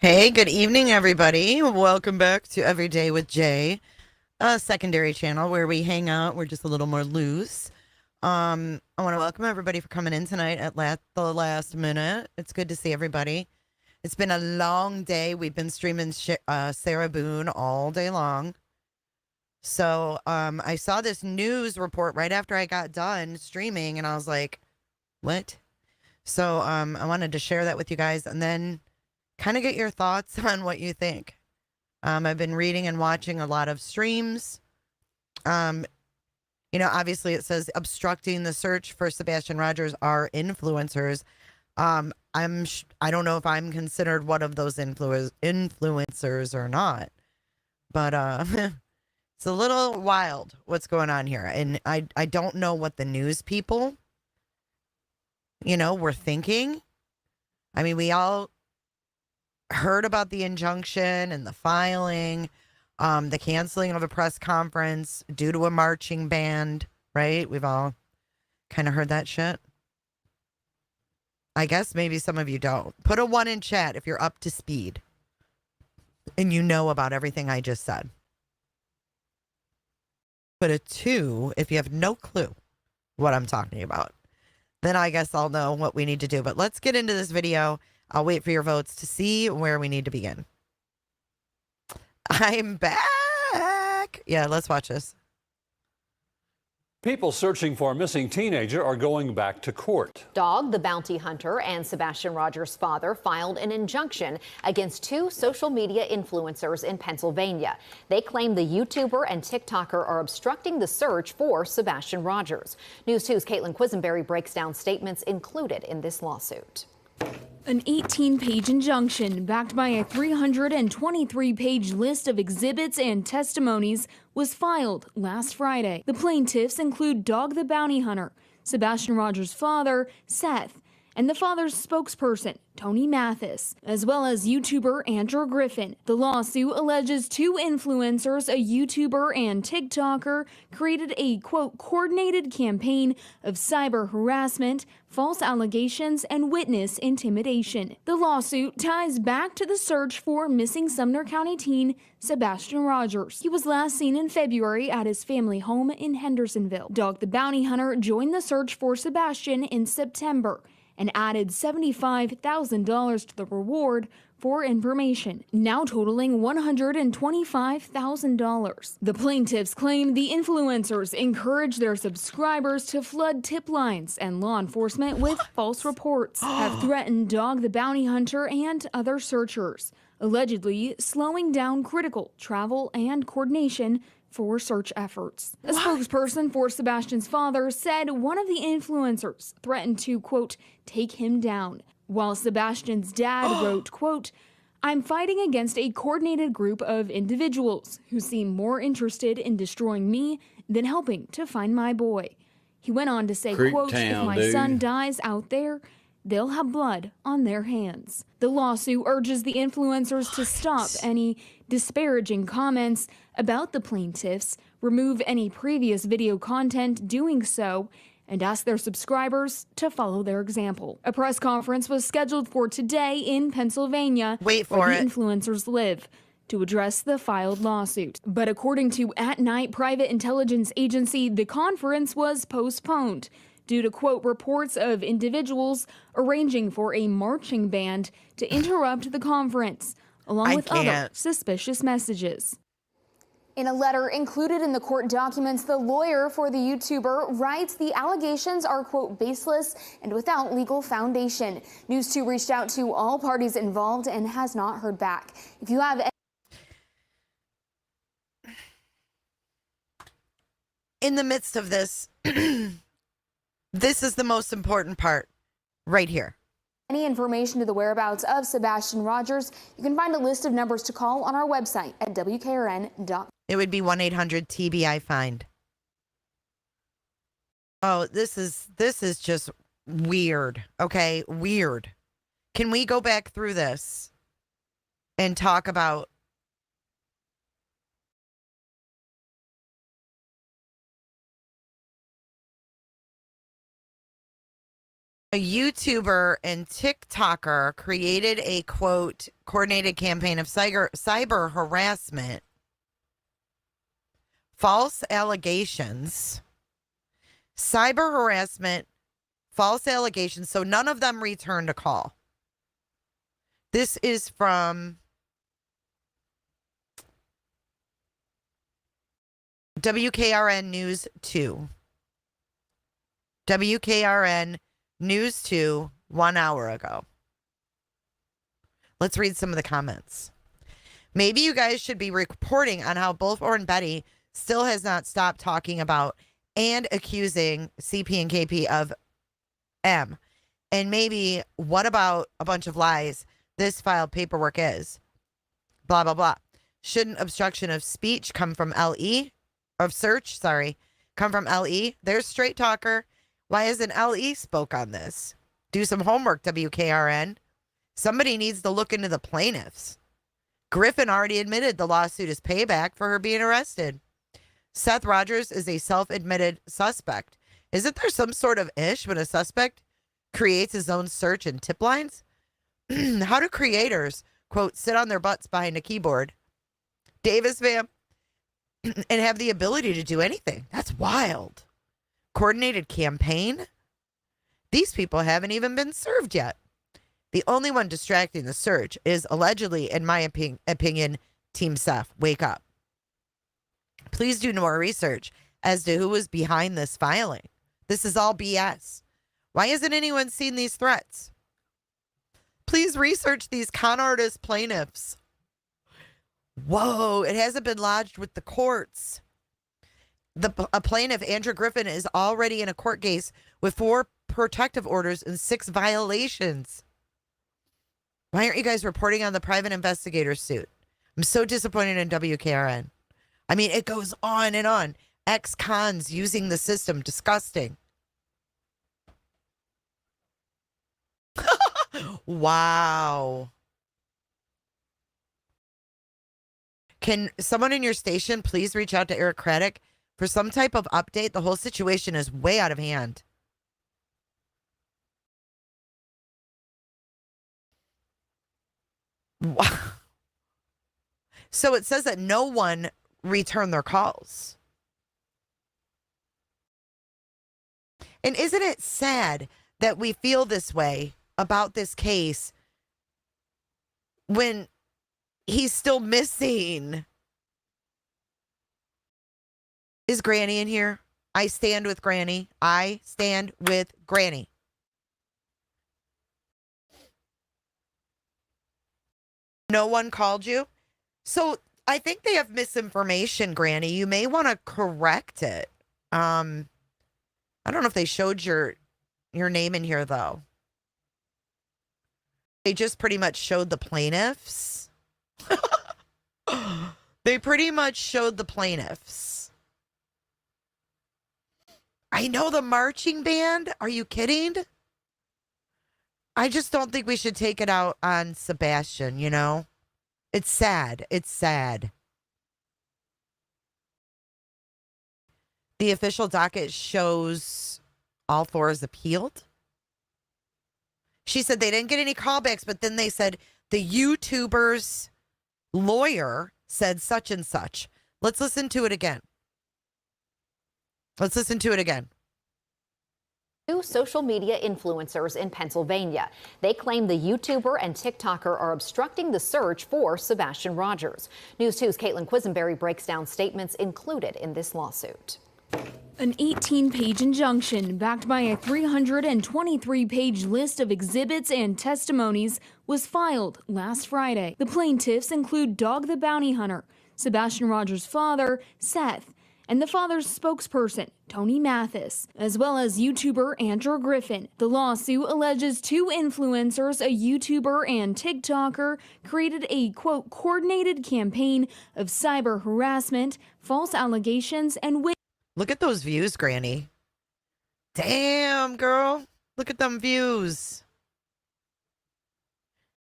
Hey, good evening, everybody. Welcome back to Everyday with Jay, a secondary channel where we hang out. We're just a little more loose. I want to welcome everybody for coming in tonight at the last minute. It's good to see everybody. It's been a long day. We've been streaming Sarah Boone all day long. So I saw this news report right after I got done streaming, and I was like, what? So I wanted to share that with you guys, and then kind of get your thoughts on what you think. I've been reading and watching a lot of streams. Obviously it says obstructing the search for Sebastian Rogers are influencers. I don't know if I'm considered one of those influencers or not, but it's a little wild what's going on here, and I don't know what the news people, were thinking. I mean, we all heard about the injunction and the filing, the canceling of a press conference due to a marching band, right? We've all kind of heard that shit. I guess maybe some of you don't. Put a 1 in chat if you're up to speed and you know about everything I just said. Put a 2 if you have no clue what I'm talking about. Then I guess I'll know what we need to do. But let's get into this video. I'll wait for your votes to see where we need to begin. I'm back. Yeah, let's watch this. People searching for a missing teenager are going back to court. Dog, the bounty hunter, and Sebastian Rogers' father filed an injunction against 2 social media influencers in Pennsylvania. They claim the YouTuber and TikToker are obstructing the search for Sebastian Rogers. News 2's Caitlin Quisenberry breaks down statements included in this lawsuit. An 18-page injunction backed by a 323-page list of exhibits and testimonies was filed last Friday. The plaintiffs include Dog the Bounty Hunter, Sebastian Rogers' father, Seth, and the father's spokesperson, Tony Mathis, as well as YouTuber Andrew Griffin. The lawsuit alleges 2 influencers, a YouTuber and TikToker, created a, quote, coordinated campaign of cyber harassment, false allegations, and witness intimidation. The lawsuit ties back to the search for missing Sumner County teen Sebastian Rogers. He was last seen in February at his family home in Hendersonville. Dog the Bounty Hunter joined the search for Sebastian in September and added $75,000 to the reward for information, now totaling $125,000. The plaintiffs claim the influencers encourage their subscribers to flood tip lines, and law enforcement with false reports have threatened Dog the Bounty Hunter and other searchers, allegedly slowing down critical travel and coordination for search efforts. A spokesperson for Sebastian's father said one of the influencers threatened to, quote, take him down, while Sebastian's dad wrote, quote, I'm fighting against a coordinated group of individuals who seem more interested in destroying me than helping to find my boy. He went on to say, quote, if my son dies out there, they'll have blood on their hands. The lawsuit urges the influencers to stop any disparaging comments about the plaintiffs, remove any previous video content doing so, and ask their subscribers to follow their example. A press conference was scheduled for today in Pennsylvania, where the influencers live, to address the filed lawsuit. But according to At Night Private Intelligence Agency, the conference was postponed due to, quote, reports of individuals arranging for a marching band to interrupt the conference, along with other suspicious messages. In a letter included in the court documents, the lawyer for the YouTuber writes the allegations are, quote, baseless and without legal foundation. News 2 reached out to all parties involved and has not heard back. If you have in the midst of this, this is the most important part right here. Any information to the whereabouts of Sebastian Rogers, you can find a list of numbers to call on our website at WKRN.com. It would be 1-800-TBI-FIND. Oh, this is just weird. Okay, weird. Can we go back through this and talk about a YouTuber and TikToker created a, quote, coordinated campaign of cyber harassment, false allegations, cyber harassment, false allegations. So none of them returned a call. This is from WKRN News 2. WKRN News 2, 1 hour ago. Let's read some of the comments. Maybe you guys should be reporting on how Bullhorn and Betty still has not stopped talking about and accusing CP and KP of M. And maybe what about a bunch of lies this filed paperwork is? Blah, blah, blah. Shouldn't obstruction of speech come from LE? Of search, sorry. Come from LE? There's straight talker. Why hasn't LE spoke on this? Do some homework, WKRN. Somebody needs to look into the plaintiffs. Griffin already admitted the lawsuit is payback for her being arrested. Seth Rogers is a self-admitted suspect. Isn't there some sort of ish when a suspect creates his own search and tip lines? How do creators, quote, sit on their butts behind a keyboard? Davis fam, and have the ability to do anything? That's wild. Coordinated campaign? These people haven't even been served yet. The only one distracting the search is allegedly, in my opinion, Team Seth. Wake up. Please do more research as to who was behind this filing. This is all BS. Why hasn't anyone seen these threats? Please research these con artist plaintiffs. Whoa, it hasn't been lodged with the courts. A plaintiff, Andrew Griffin, is already in a court case with 4 protective orders and 6 violations. Why aren't you guys reporting on the private investigator suit? I'm so disappointed in WKRN. I mean, it goes on and on. Ex-cons using the system. Disgusting. Wow. Can someone in your station please reach out to Eric Craddock for some type of update? The whole situation is way out of hand. Wow. So it says that no one returned their calls. And isn't it sad that we feel this way about this case when he's still missing? Is Granny in here? I stand with Granny. I stand with Granny. No one called you? So I think they have misinformation, Granny. You may want to correct it. I don't know if they showed your name in here, though. They just pretty much showed the plaintiffs. They pretty much showed the plaintiffs. I know the marching band. Are you kidding? I just don't think we should take it out on Sebastian, you know? It's sad. It's sad. The official docket shows all 4 is appealed. She said they didn't get any callbacks, but then they said the YouTuber's lawyer said such and such. Let's listen to it again. Let's listen to it again. 2 social media influencers in Pennsylvania. They claim the YouTuber and TikToker are obstructing the search for Sebastian Rogers. News 2's Caitlin Quisenberry breaks down statements included in this lawsuit. An 18-page injunction backed by a 323-page list of exhibits and testimonies was filed last Friday. The plaintiffs include Dog the Bounty Hunter, Sebastian Rogers' father, Seth, and the father's spokesperson, Tony Mathis, as well as YouTuber Andrew Griffin. The lawsuit alleges 2 influencers, a YouTuber and TikToker, created a, quote, coordinated campaign of cyber harassment, false allegations, and Look at those views, Granny. Damn, girl. Look at them views.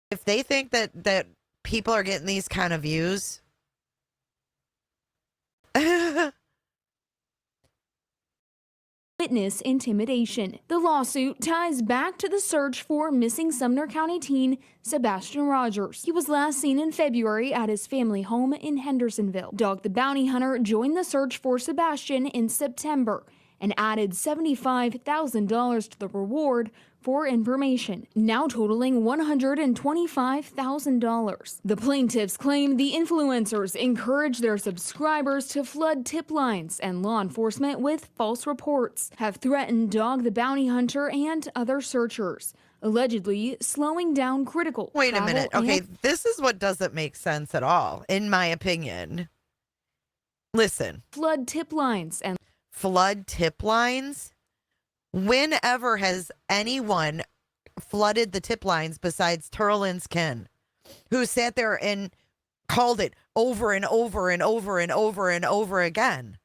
If they think that people are getting these kind of views, witness intimidation. The lawsuit ties back to the search for missing Sumner County teen Sebastian Rogers. He was last seen in February at his family home in Hendersonville. Dog the Bounty Hunter joined the search for Sebastian in September and added $75,000 to the reward for information, now totaling $125,000. The plaintiffs claim the influencers encouraged their subscribers to flood tip lines, and law enforcement with false reports have threatened Dog the Bounty Hunter and other searchers, allegedly slowing down critical Wait a travel minute. Okay, and this is what doesn't make sense at all, in my opinion. Listen, flood tip lines and flood tip lines? Whenever has anyone flooded the tip lines besides Turlin's Ken, who sat there and called it over and over and over and over and over again?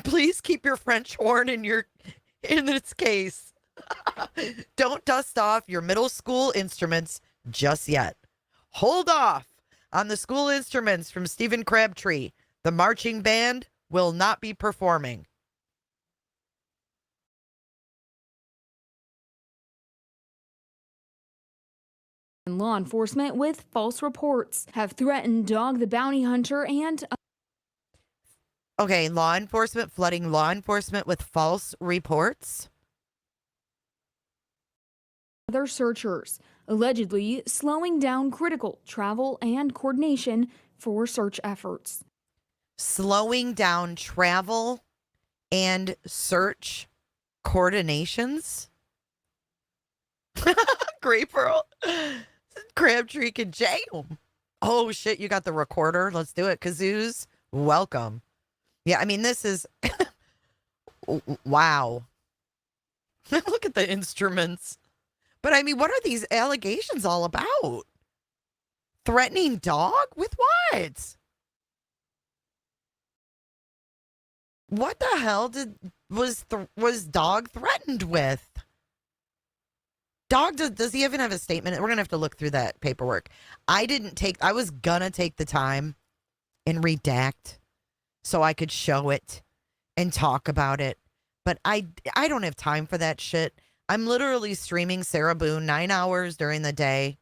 Please keep your French horn in this case. Don't dust off your middle school instruments just yet. Hold off on the school instruments from Stephen Crabtree. The marching band will not be performing. law enforcement with false reports have threatened Dog the Bounty Hunter and Okay, law enforcement flooding law enforcement with false reports. other searchers, allegedly slowing down critical travel and coordination for search efforts. Slowing down travel and search coordinations. Great Pearl. Crabtree can jail. Oh shit, you got the recorder. Let's do it. Kazoos, welcome. Yeah, I mean, this is wow. Look at the instruments. But I mean, what are these allegations all about? Threatening Dog with what? What the hell was Dog threatened with? Dog, does he even have a statement? We're gonna have to look through that paperwork. I was gonna take the time and redact so I could show it and talk about it, but I don't have time for that shit. I'm literally streaming Sarah Boone 9 hours during the day.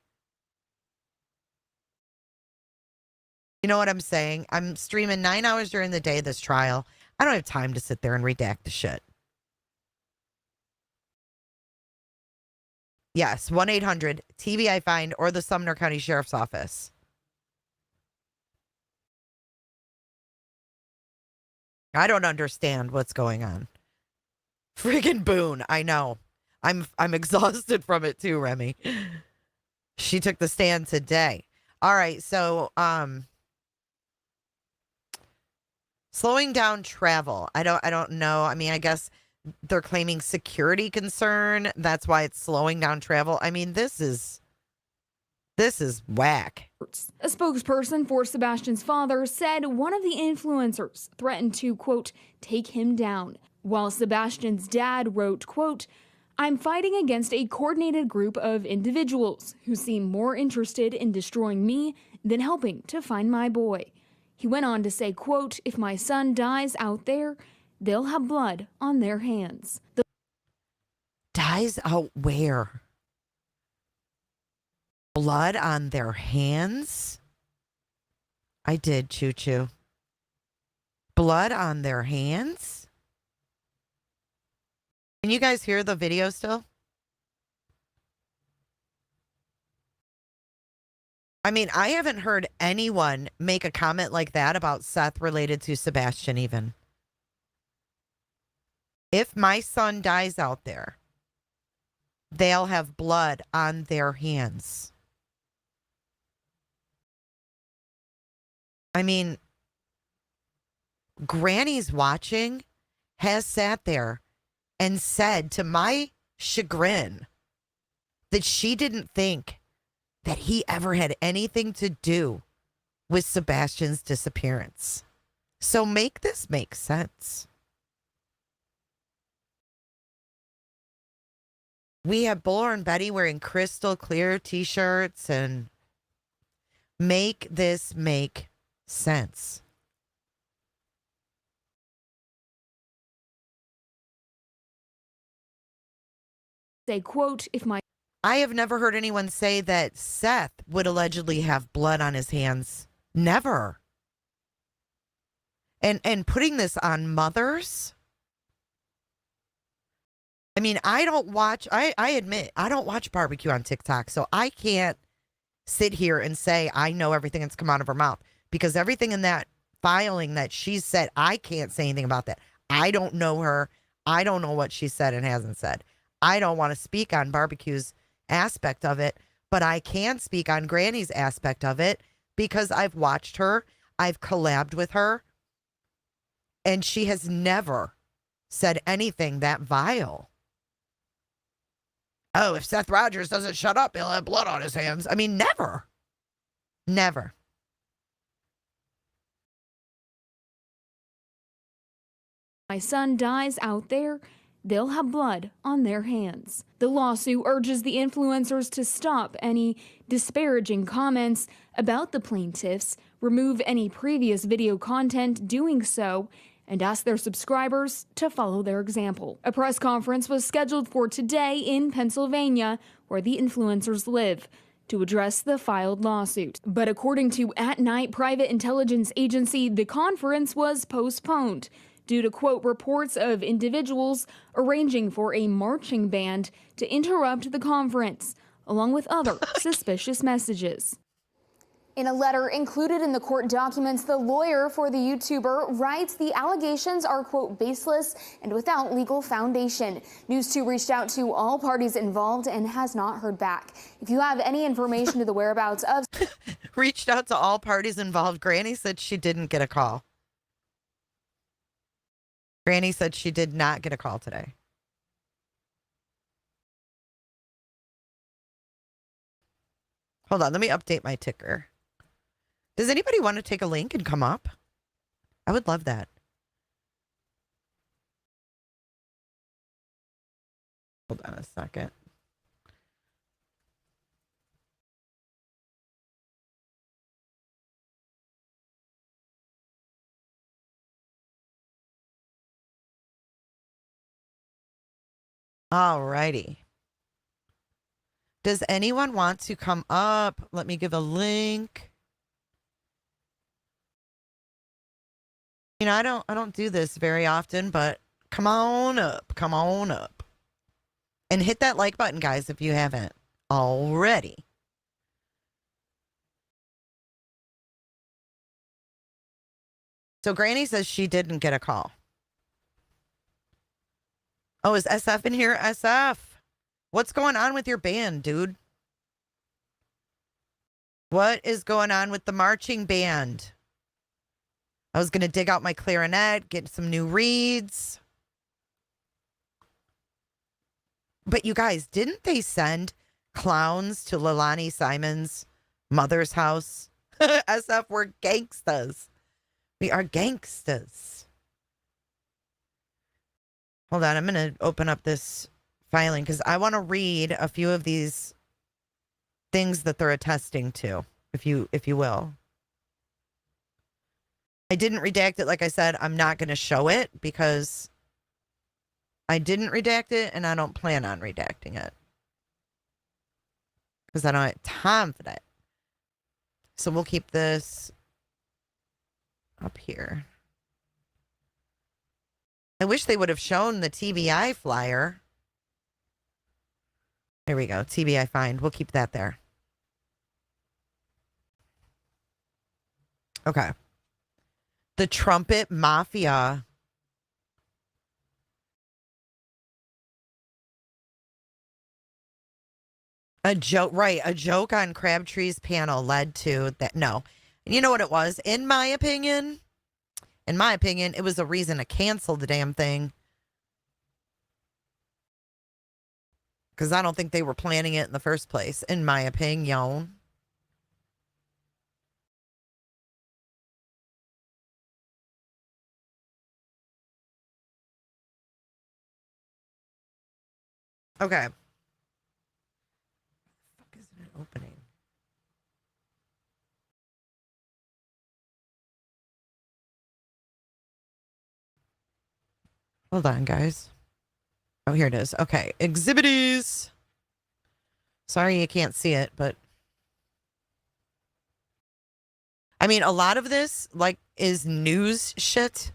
You know what I'm saying? I'm streaming 9 hours during the day this trial. I don't have time to sit there and redact the shit. Yes, 1-800-TBI Find or the Sumner County Sheriff's Office. I don't understand what's going on. Friggin' Boone, I know. I'm exhausted from it too, Remy. She took the stand today. All right, so slowing down travel. I don't know. I mean, I guess they're claiming security concern. That's why it's slowing down travel. I mean, this is whack. A spokesperson for Sebastian's father said one of the influencers threatened to, quote, take him down, while Sebastian's dad wrote, quote, I'm fighting against a coordinated group of individuals who seem more interested in destroying me than helping to find my boy. He went on to say, quote, if my son dies out there, they'll have blood on their hands. Dies out where? Blood on their hands? I did, Choo Choo. Blood on their hands? Can you guys hear the video still? I mean, I haven't heard anyone make a comment like that about Seth related to Sebastian even. If my son dies out there, they'll have blood on their hands. I mean, Granny's watching has sat there and said, to my chagrin, that she didn't think that he ever had anything to do with Sebastian's disappearance. So make this make sense. We have Buller and Betty wearing crystal clear t-shirts, and make this make sense. say, quote, if my I have never heard anyone say that Seth would allegedly have blood on his hands. Never. And putting this on mothers. I mean, I don't watch, I admit, I don't watch barbecue on TikTok, so I can't sit here and say I know everything that's come out of her mouth, because everything in that filing that she said, I can't say anything about that. I don't know her. I don't know what she said and hasn't said. I don't want to speak on barbecue's aspect of it, but I can speak on Granny's aspect of it because I've watched her, I've collabed with her, and she has never said anything that vile. Oh, if Seth Rogers doesn't shut up, he'll have blood on his hands. I mean, never. Never. my son dies out there, they'll have blood on their hands. The lawsuit urges the influencers to stop any disparaging comments about the plaintiffs, remove any previous video content doing so, and ask their subscribers to follow their example. A press conference was scheduled for today in Pennsylvania, where the influencers live, to address the filed lawsuit. But according to At Night Private Intelligence Agency, the conference was postponed due to, quote, reports of individuals arranging for a marching band to interrupt the conference, along with other suspicious messages. In a letter included in the court documents, the lawyer for the YouTuber writes the allegations are, quote, baseless and without legal foundation. News 2 reached out to all parties involved and has not heard back. If you have any information to the whereabouts of... Reached out to all parties involved. Granny said she didn't get a call. Granny said she did not get a call today. Hold on, let me update my ticker. Does anybody want to take a link and come up? I would love that. Hold on a second. All righty. Does anyone want to come up? Let me give a link. You know, I don't do this very often, but come on up. Come on up. And hit that like button, guys, if you haven't already. So Granny says she didn't get a call. Oh, is SF in here? SF. What's going on with your band, dude? What is going on with the marching band? I was going to dig out my clarinet, get some new reeds. But you guys, didn't they send clowns to Leilani Simon's mother's house? SF, we're gangstas. We are gangstas. Hold on, I'm going to open up this filing because I want to read a few of these things that they're attesting to, if you will. I didn't redact it. Like I said, I'm not going to show it because I didn't redact it and I don't plan on redacting it because I don't have time for that. So we'll keep this up here. I wish they would have shown the TBI flyer. There we go. TBI find. We'll keep that there. Okay. The Trumpet Mafia. A joke, right. A joke on Crabtree's panel led to that. No. And you know what it was? In my opinion, it was a reason to cancel the damn thing. Because I don't think they were planning it in the first place, in my opinion. Okay. Fuck, isn't it opening? Hold on, guys. Oh, here it is. Okay. Exhibitors. Sorry you can't see it, but I mean, a lot of this, like, is news shit.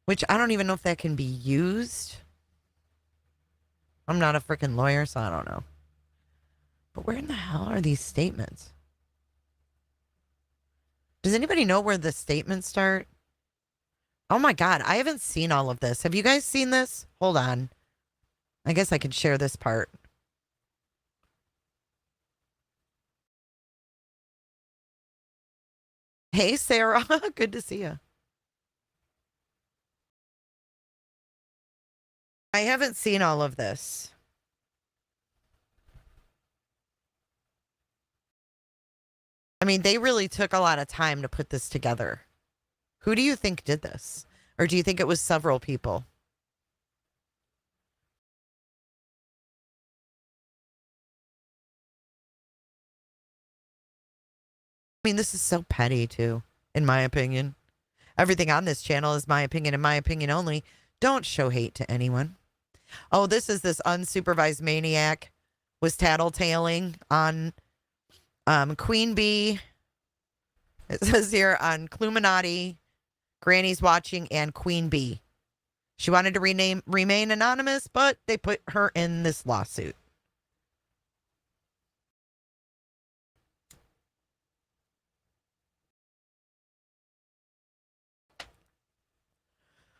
Which I don't even know if that can be used. I'm not a freaking lawyer, so I don't know. But where in the hell are these statements? Does anybody know where the statements start? Oh my God, I haven't seen all of this. Have you guys seen this? Hold on. I guess I could share this part. Hey, Sarah. Good to see you. I haven't seen all of this. I mean, they really took a lot of time to put this together. Who do you think did this? Or do you think it was several people? I mean, this is so petty, too, in my opinion. Everything on this channel is my opinion and my opinion only. Don't show hate to anyone. Oh, this unsupervised maniac was tattletaling on Queen Bee. It says here on Cluminati, Granny's Watching, and Queen Bee. She wanted to remain anonymous, but they put her in this lawsuit.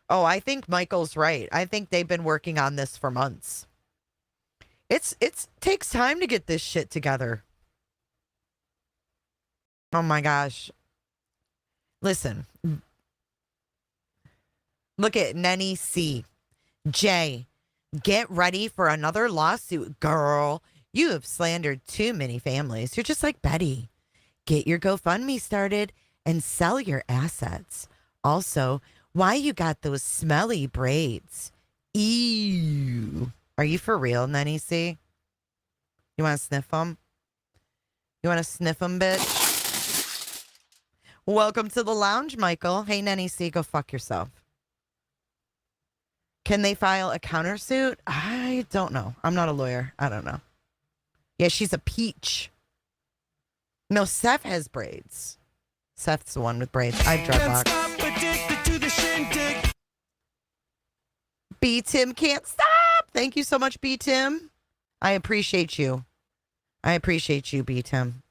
Oh, I think Michael's right. I think they've been working on this for months. It's takes time to get this shit together. Oh my gosh. Listen. Look at Nenny C. Jay, get ready for another lawsuit, girl. You have slandered too many families. You're just like Betty. Get your GoFundMe started and sell your assets. Also, why you got those smelly braids? Ew. Are you for real, Nenny C? You want to sniff them? You want to sniff them, bitch? Welcome to the lounge, Michael. Hey, Nenny C, go fuck yourself. Can they file a countersuit? I don't know. I'm not a lawyer. I don't know. Yeah, she's a peach. No, Seth has braids. Seth's the one with braids. I have dreadlocks. B Tim can't stop. Thank you so much, B Tim. I appreciate you. I appreciate you, B Tim.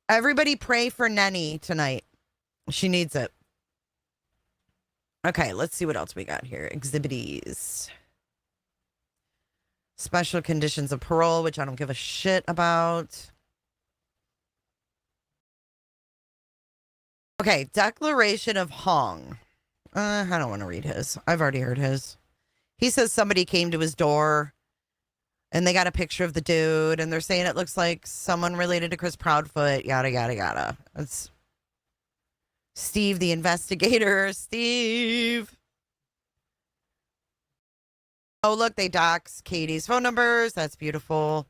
Everybody pray for Nenny tonight. She needs it. Okay, let's see what else we got here. Exhibitees. Special conditions of parole, which I don't give a shit about. Okay, Declaration of Hong. I don't want to read his. I've already heard his. He says somebody came to his door and they got a picture of the dude and they're saying it looks like someone related to Chris Proudfoot, yada, yada, yada. It's Steve, the investigator. Steve. Oh, look, they dox Katie's phone numbers. That's beautiful.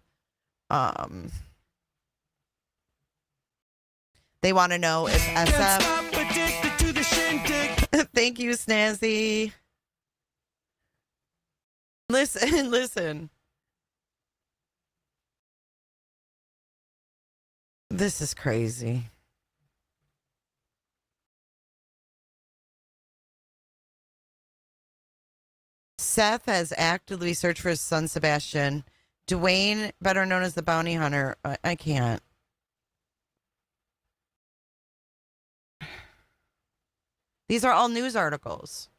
They want to know if SF. Thank you, Snazzy. Listen, listen. This is crazy. Seth has actively searched for his son, Sebastian. Dwayne, better known as the bounty hunter. I can't. These are all news articles.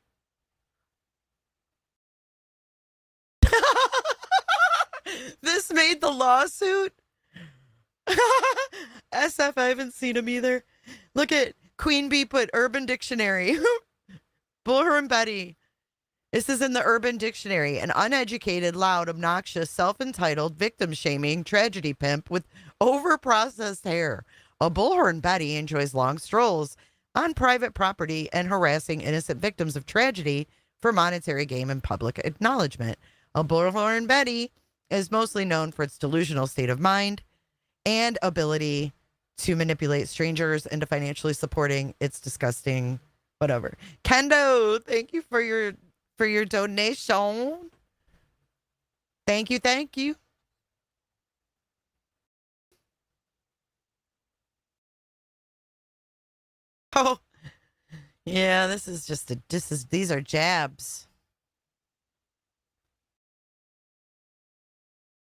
This made the lawsuit? SF, I haven't seen him either. Look at Queen Bee put Urban Dictionary. Bullhorn Betty. This is in the Urban Dictionary. An uneducated, loud, obnoxious, self-entitled, victim-shaming tragedy pimp with over-processed hair. A Bullhorn Betty enjoys long strolls on private property and harassing innocent victims of tragedy for monetary gain and public acknowledgement. A Bullhorn Betty is mostly known for its delusional state of mind and ability to manipulate strangers into financially supporting its disgusting whatever. Kendo, thank you for your donation. Thank you, thank you. Oh, yeah, these are jabs.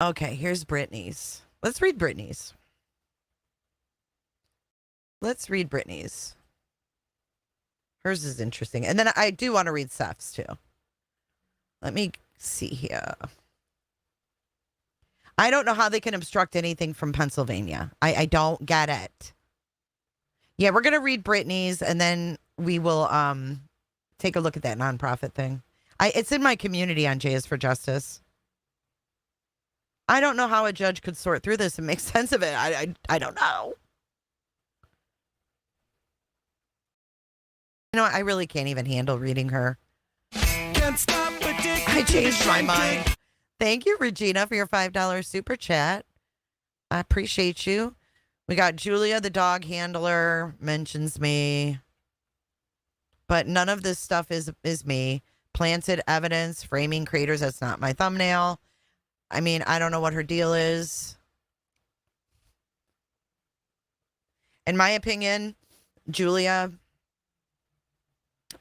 Okay, here's Brittany's. Let's read Brittany's. Hers is interesting. And then I do want to read Seth's too. Let me see here. I don't know how they can obstruct anything from Pennsylvania. I don't get it. Yeah, we're going to read Brittany's and then we will take a look at that nonprofit thing. It's in my community on J is for Justice. I don't know how a judge could sort through this and make sense of it. I don't know. You know, I really can't even handle reading her. I changed my mind. Thank you, Regina, for your $5 super chat. I appreciate you. We got Julia, the dog handler, mentions me. But none of this stuff is me. Planted evidence, framing creators, that's not my thumbnail. I mean, I don't know what her deal is. In my opinion, Julia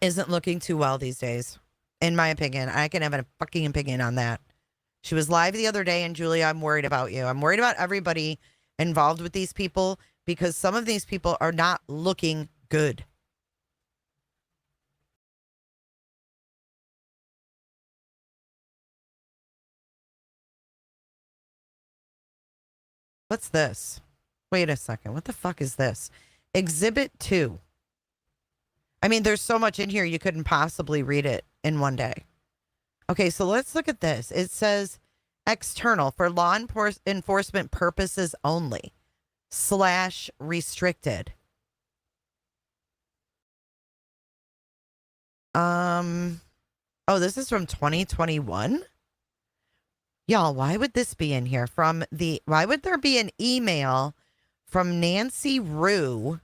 isn't looking too well these days. In my opinion, I can have a fucking opinion on that. She was live the other day, and Julia, I'm worried about you. I'm worried about everybody involved with these people because some of these people are not looking good. What's this? Wait a second. What the fuck is this? Exhibit 2. I mean, there's so much in here you couldn't possibly read it in one day. Okay, so let's look at this. It says external for law enforcement purposes only / restricted. Oh, this is from 2021? Y'all, why would this be in here? Why would there be an email from Nancy Rue,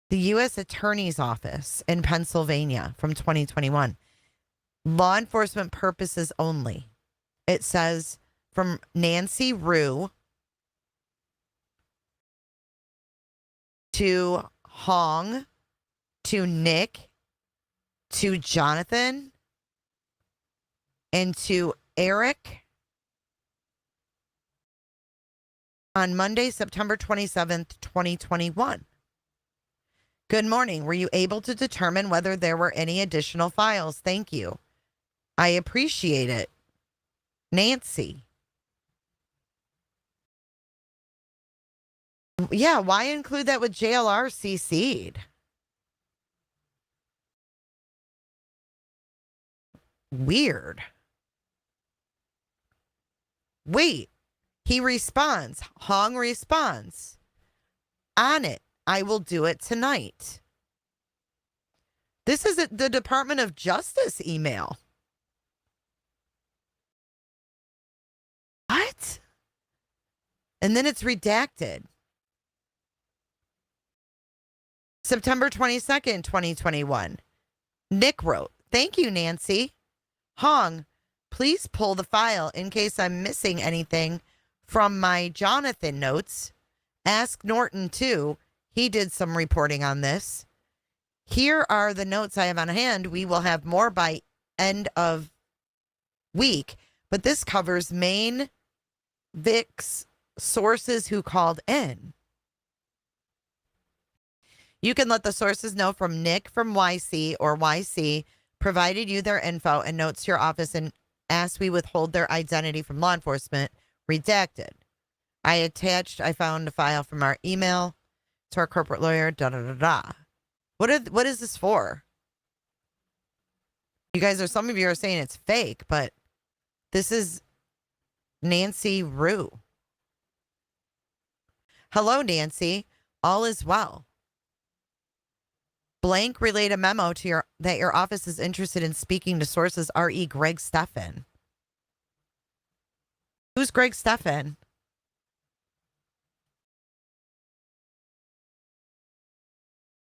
the U.S. Attorney's Office in Pennsylvania from 2021? Law enforcement purposes only. It says from Nancy Rue to Hong to Nick to Jonathan and to Eric on Monday, September 27th, 2021. Good morning. Were you able to determine whether there were any additional files? Thank you. I appreciate it. Nancy. Yeah, why include that with JLR CC'd? Weird. Wait, he responds. Hong responds. On it. I will do it tonight. This is the Department of Justice email. What? And then it's redacted. September 22nd, 2021. Nick wrote, "Thank you, Nancy. Hong, please pull the file in case I'm missing anything from my Jonathan notes. Ask Norton, too. He did some reporting on this. Here are the notes I have on hand. We will have more by end of week, but this covers main VIX sources who called in. You can let the sources know from Nick from YC or YC provided you their info and notes to your office and asked we withhold their identity from law enforcement. Redacted. I found a file from our email to our corporate lawyer, What is this for? Some of you are saying it's fake, but this is Nancy Rue. Hello, Nancy. All is well. Blank relayed a memo to that your office is interested in speaking to sources R.E. Greg Stephan. Who's Greg Stephan?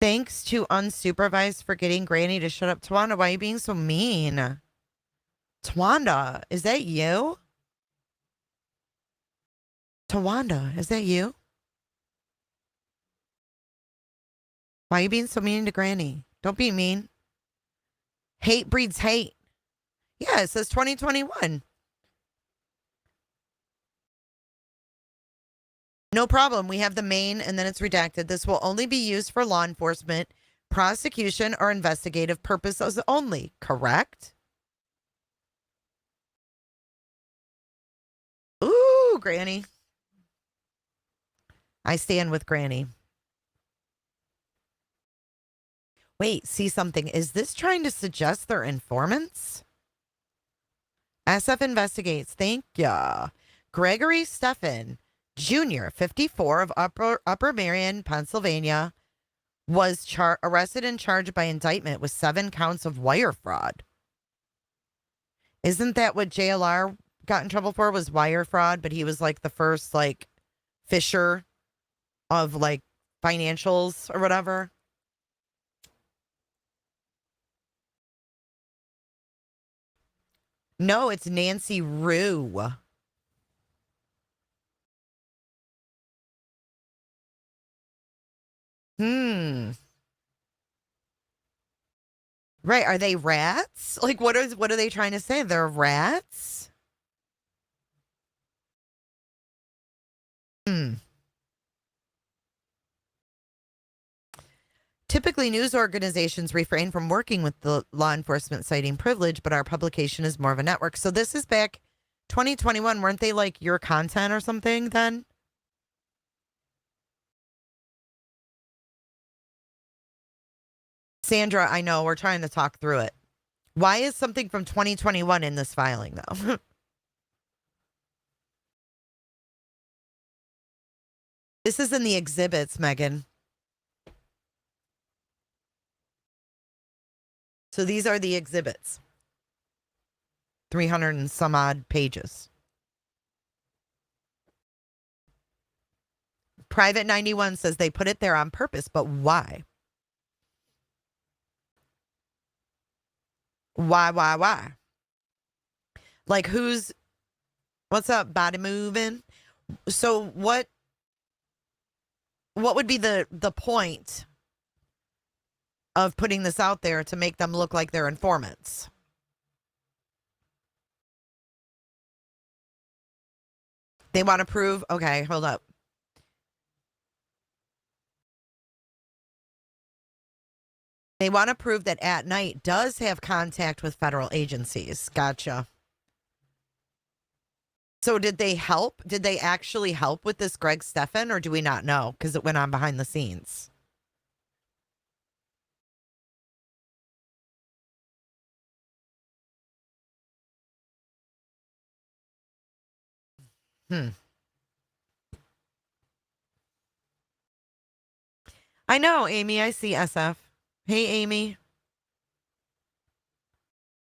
Thanks to unsupervised for getting Granny to shut up. Tawanda, why are you being so mean? Tawanda, is that you? Tawanda, is that you? Why are you being so mean to Granny? Don't be mean. Hate breeds hate. Yeah, it says 2021. No problem. We have the main and then it's redacted. This will only be used for law enforcement, prosecution, or investigative purposes only. Correct? Ooh, Granny. I stand with Granny. Wait, see something. Is this trying to suggest they're informants? SF investigates. Thank ya. Gregory Stephan, Jr., 54, of Upper Marion, Pennsylvania, was arrested and charged by indictment with 7 counts of wire fraud. Isn't that what JLR got in trouble for, was wire fraud? But he was like the first like fisher of like financials or whatever. No, it's Nancy Rue. Right, are they rats? Like what are they trying to say? They're rats? Typically, news organizations refrain from working with the law enforcement citing privilege, but our publication is more of a network. So this is back 2021. Weren't they like your content or something then? Sandra, I know. We're trying to talk through it. Why is something from 2021 in this filing, though? This is in the exhibits, Megan. So these are the exhibits. 300 and some odd pages. Private 91 says they put it there on purpose, but why? Why? Like what's up, body moving? So what would be the point of putting this out there to make them look like they're informants? They want to prove, okay, hold up. They want to prove that At Night does have contact with federal agencies. Gotcha. So did they help? Did they actually help with this Greg Stephan, or do we not know? Because it went on behind the scenes. I know, Amy. I see SF. Hey, Amy.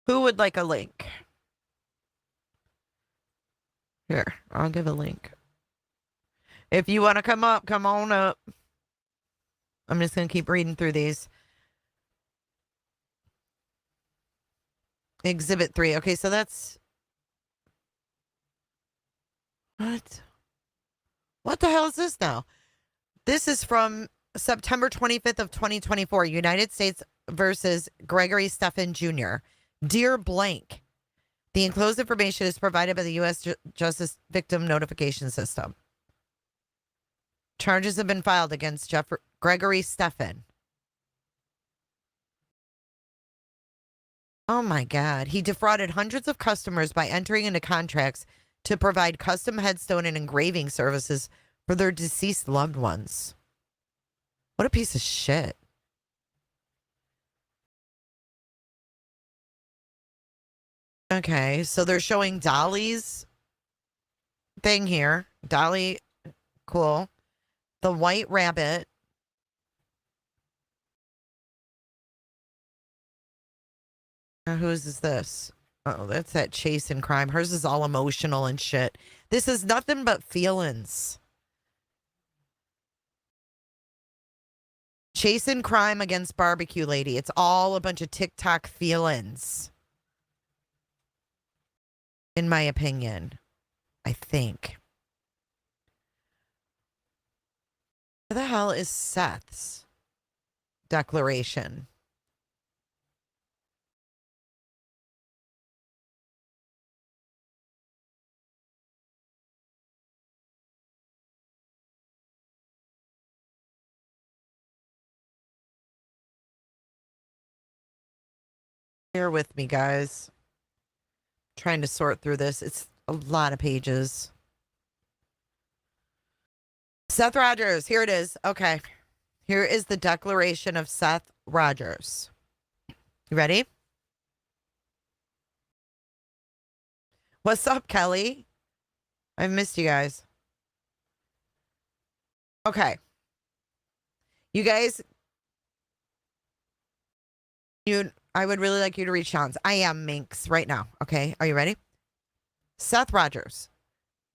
Who would like a link? Here, I'll give a link. If you want to come up, come on up. I'm just going to keep reading through these. Exhibit 3. Okay, so that's... What the hell is this now? This is from September 25th of 2024. United States versus Gregory Stephan Jr. Dear blank. The enclosed information is provided by the U.S. Justice Victim Notification System. Charges have been filed against Gregory Stephan. Oh my God. He defrauded hundreds of customers by entering into contracts to provide custom headstone and engraving services for their deceased loved ones. What a piece of shit. Okay, so they're showing Dolly's thing here. Dolly, cool. The White Rabbit. Whose is this? Oh, that's that Chase and Crime. Hers is all emotional and shit. This is nothing but feelings. Chase and Crime against Barbecue Lady. It's all a bunch of TikTok feelings. In my opinion. I think. Where the hell is Seth's declaration? Bear with me, guys. Trying to sort through this. It's a lot of pages. Seth Rogers. Here it is. Okay. Here is the declaration of Seth Rogers. You ready? What's up, Kelly? I've missed you guys. Okay. You guys, I would really like you to read Sean's. I am Minx right now. Okay. Are you ready? Seth Rogers,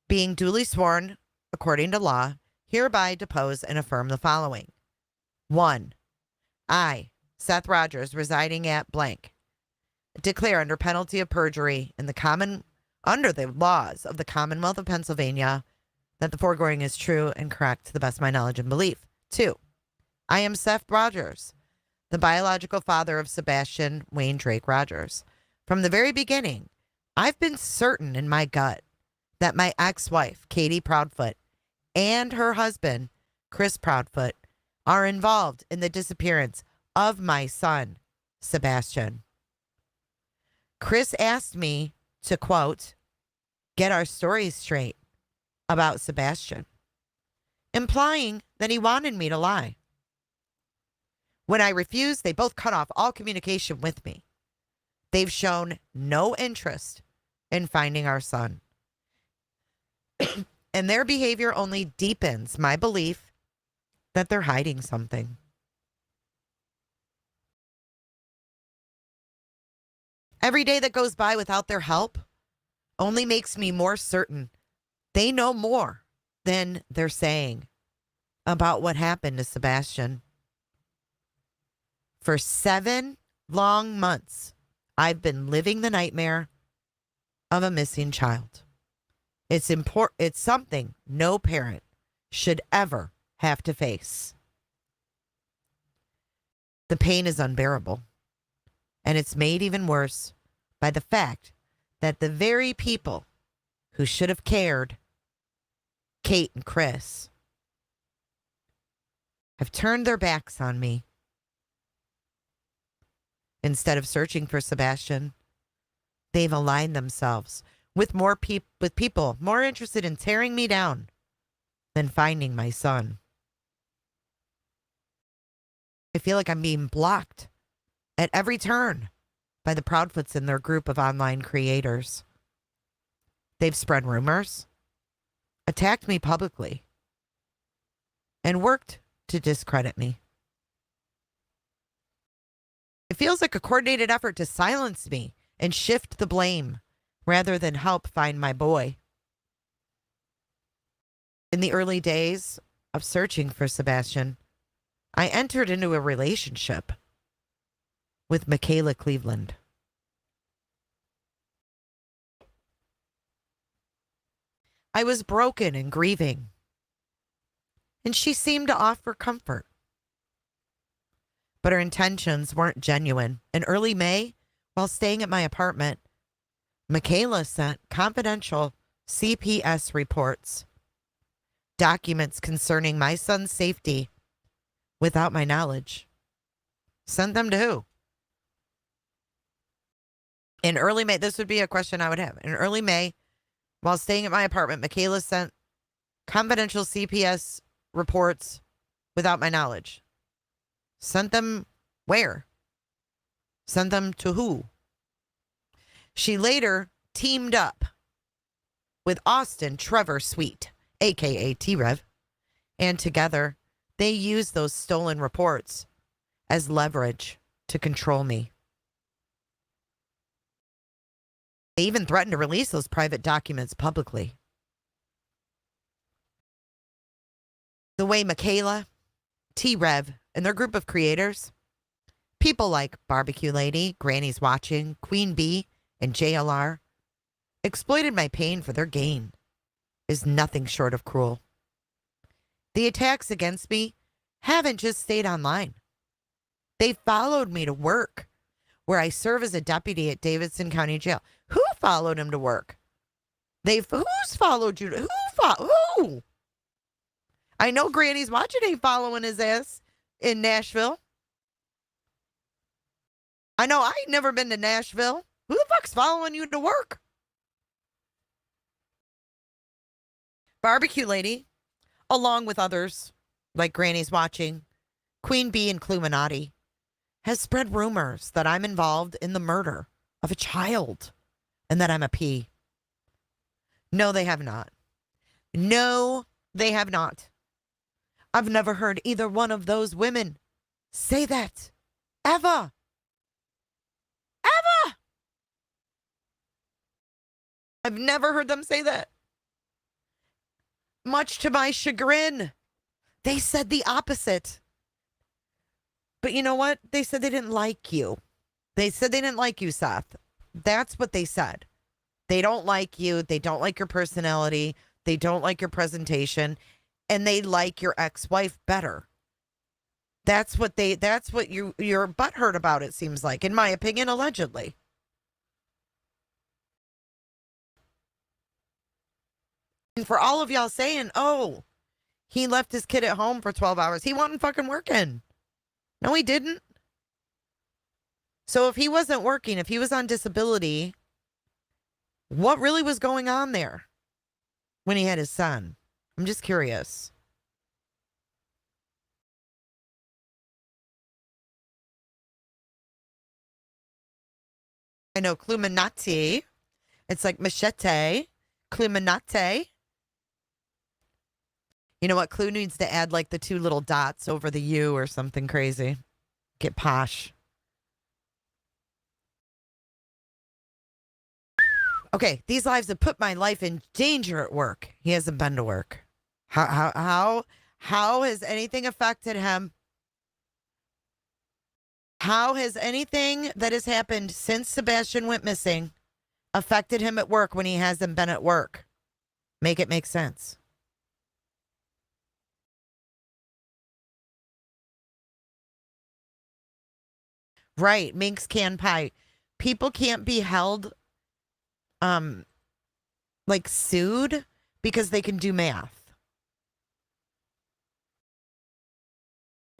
being duly sworn according to law, hereby depose and affirm the following. 1. I, Seth Rogers, residing at blank, declare under penalty of perjury under the laws of the Commonwealth of Pennsylvania that the foregoing is true and correct to the best of my knowledge and belief. 2. I am Seth Rogers, the biological father of Sebastian Wayne Drake Rogers. From the very beginning, I've been certain in my gut that my ex-wife, Katie Proudfoot, and her husband, Chris Proudfoot, are involved in the disappearance of my son, Sebastian. Chris asked me to, quote, get our stories straight about Sebastian, implying that he wanted me to lie. When I refused, they both cut off all communication with me. They've shown no interest in finding our son. And their behavior only deepens my belief that they're hiding something. Every day that goes by without their help only makes me more certain they know more than they're saying about what happened to Sebastian. For 7 long months, I've been living the nightmare of a missing child. It's something no parent should ever have to face. The pain is unbearable, and it's made even worse by the fact that the very people who should have cared, Kate and Chris, have turned their backs on me. Instead of searching for Sebastian, they've aligned themselves with people more interested in tearing me down than finding my son. I feel like I'm being blocked at every turn by the Proudfoots and their group of online creators. They've spread rumors, attacked me publicly, and worked to discredit me. It feels like a coordinated effort to silence me and shift the blame rather than help find my boy. In the early days of searching for Sebastian, I entered into a relationship with Michaela Cleveland. I was broken and grieving, and she seemed to offer comfort. But her intentions weren't genuine. In early May, while staying at my apartment, Michaela sent confidential CPS reports, documents concerning my son's safety without my knowledge. Sent them to who? In early May, this would be a question I would have. In early May, while staying at my apartment, Michaela sent confidential CPS reports without my knowledge. Sent them where? Sent them to who? She later teamed up with Austin Trevor Sweet, a.k.a. T-Rev, and together they used those stolen reports as leverage to control me. They even threatened to release those private documents publicly. The way Michaela, T-Rev, and their group of creators, people like Barbecue Lady, Granny's Watching, Queen Bee, and JLR, exploited my pain for their gain, is nothing short of cruel. The attacks against me haven't just stayed online. They followed me to work, where I serve as a deputy at Davidson County Jail. Who followed him to work? Who's followed you? Who? I know Granny's Watching ain't following his ass in Nashville. I know I ain't never been to Nashville. Who the fuck's following you to work? Barbecue Lady, along with others like Granny's Watching, Queen Bee, and Cluminati, has spread rumors that I'm involved in the murder of a child and that I'm a P. No, they have not. No, they have not. I've never heard either one of those women say that. Ever. Ever. I've never heard them say that. Much to my chagrin, they said the opposite. But you know what? They said they didn't like you. They said they didn't like you, Seth. That's what they said. They don't like you. They don't like your personality. They don't like your presentation. And they like your ex-wife better. That's what you're butthurt about, it seems like, in my opinion, allegedly. And for all of y'all saying, oh, he left his kid at home for 12 hours. He wasn't fucking working. No, he didn't. So if he wasn't working, if he was on disability, what really was going on there when he had his son? I'm just curious. I know Cluminati. It's like machete. Cluminati. You know what? Clue needs to add like the 2 little dots over the U or something crazy. Get posh. Okay, these lives have put my life in danger at work. He hasn't been to work. How has anything affected him? How has anything that has happened since Sebastian went missing affected him at work when he hasn't been at work? Make it make sense. Right, Minx can pie. People can't be held like sued because they can do math.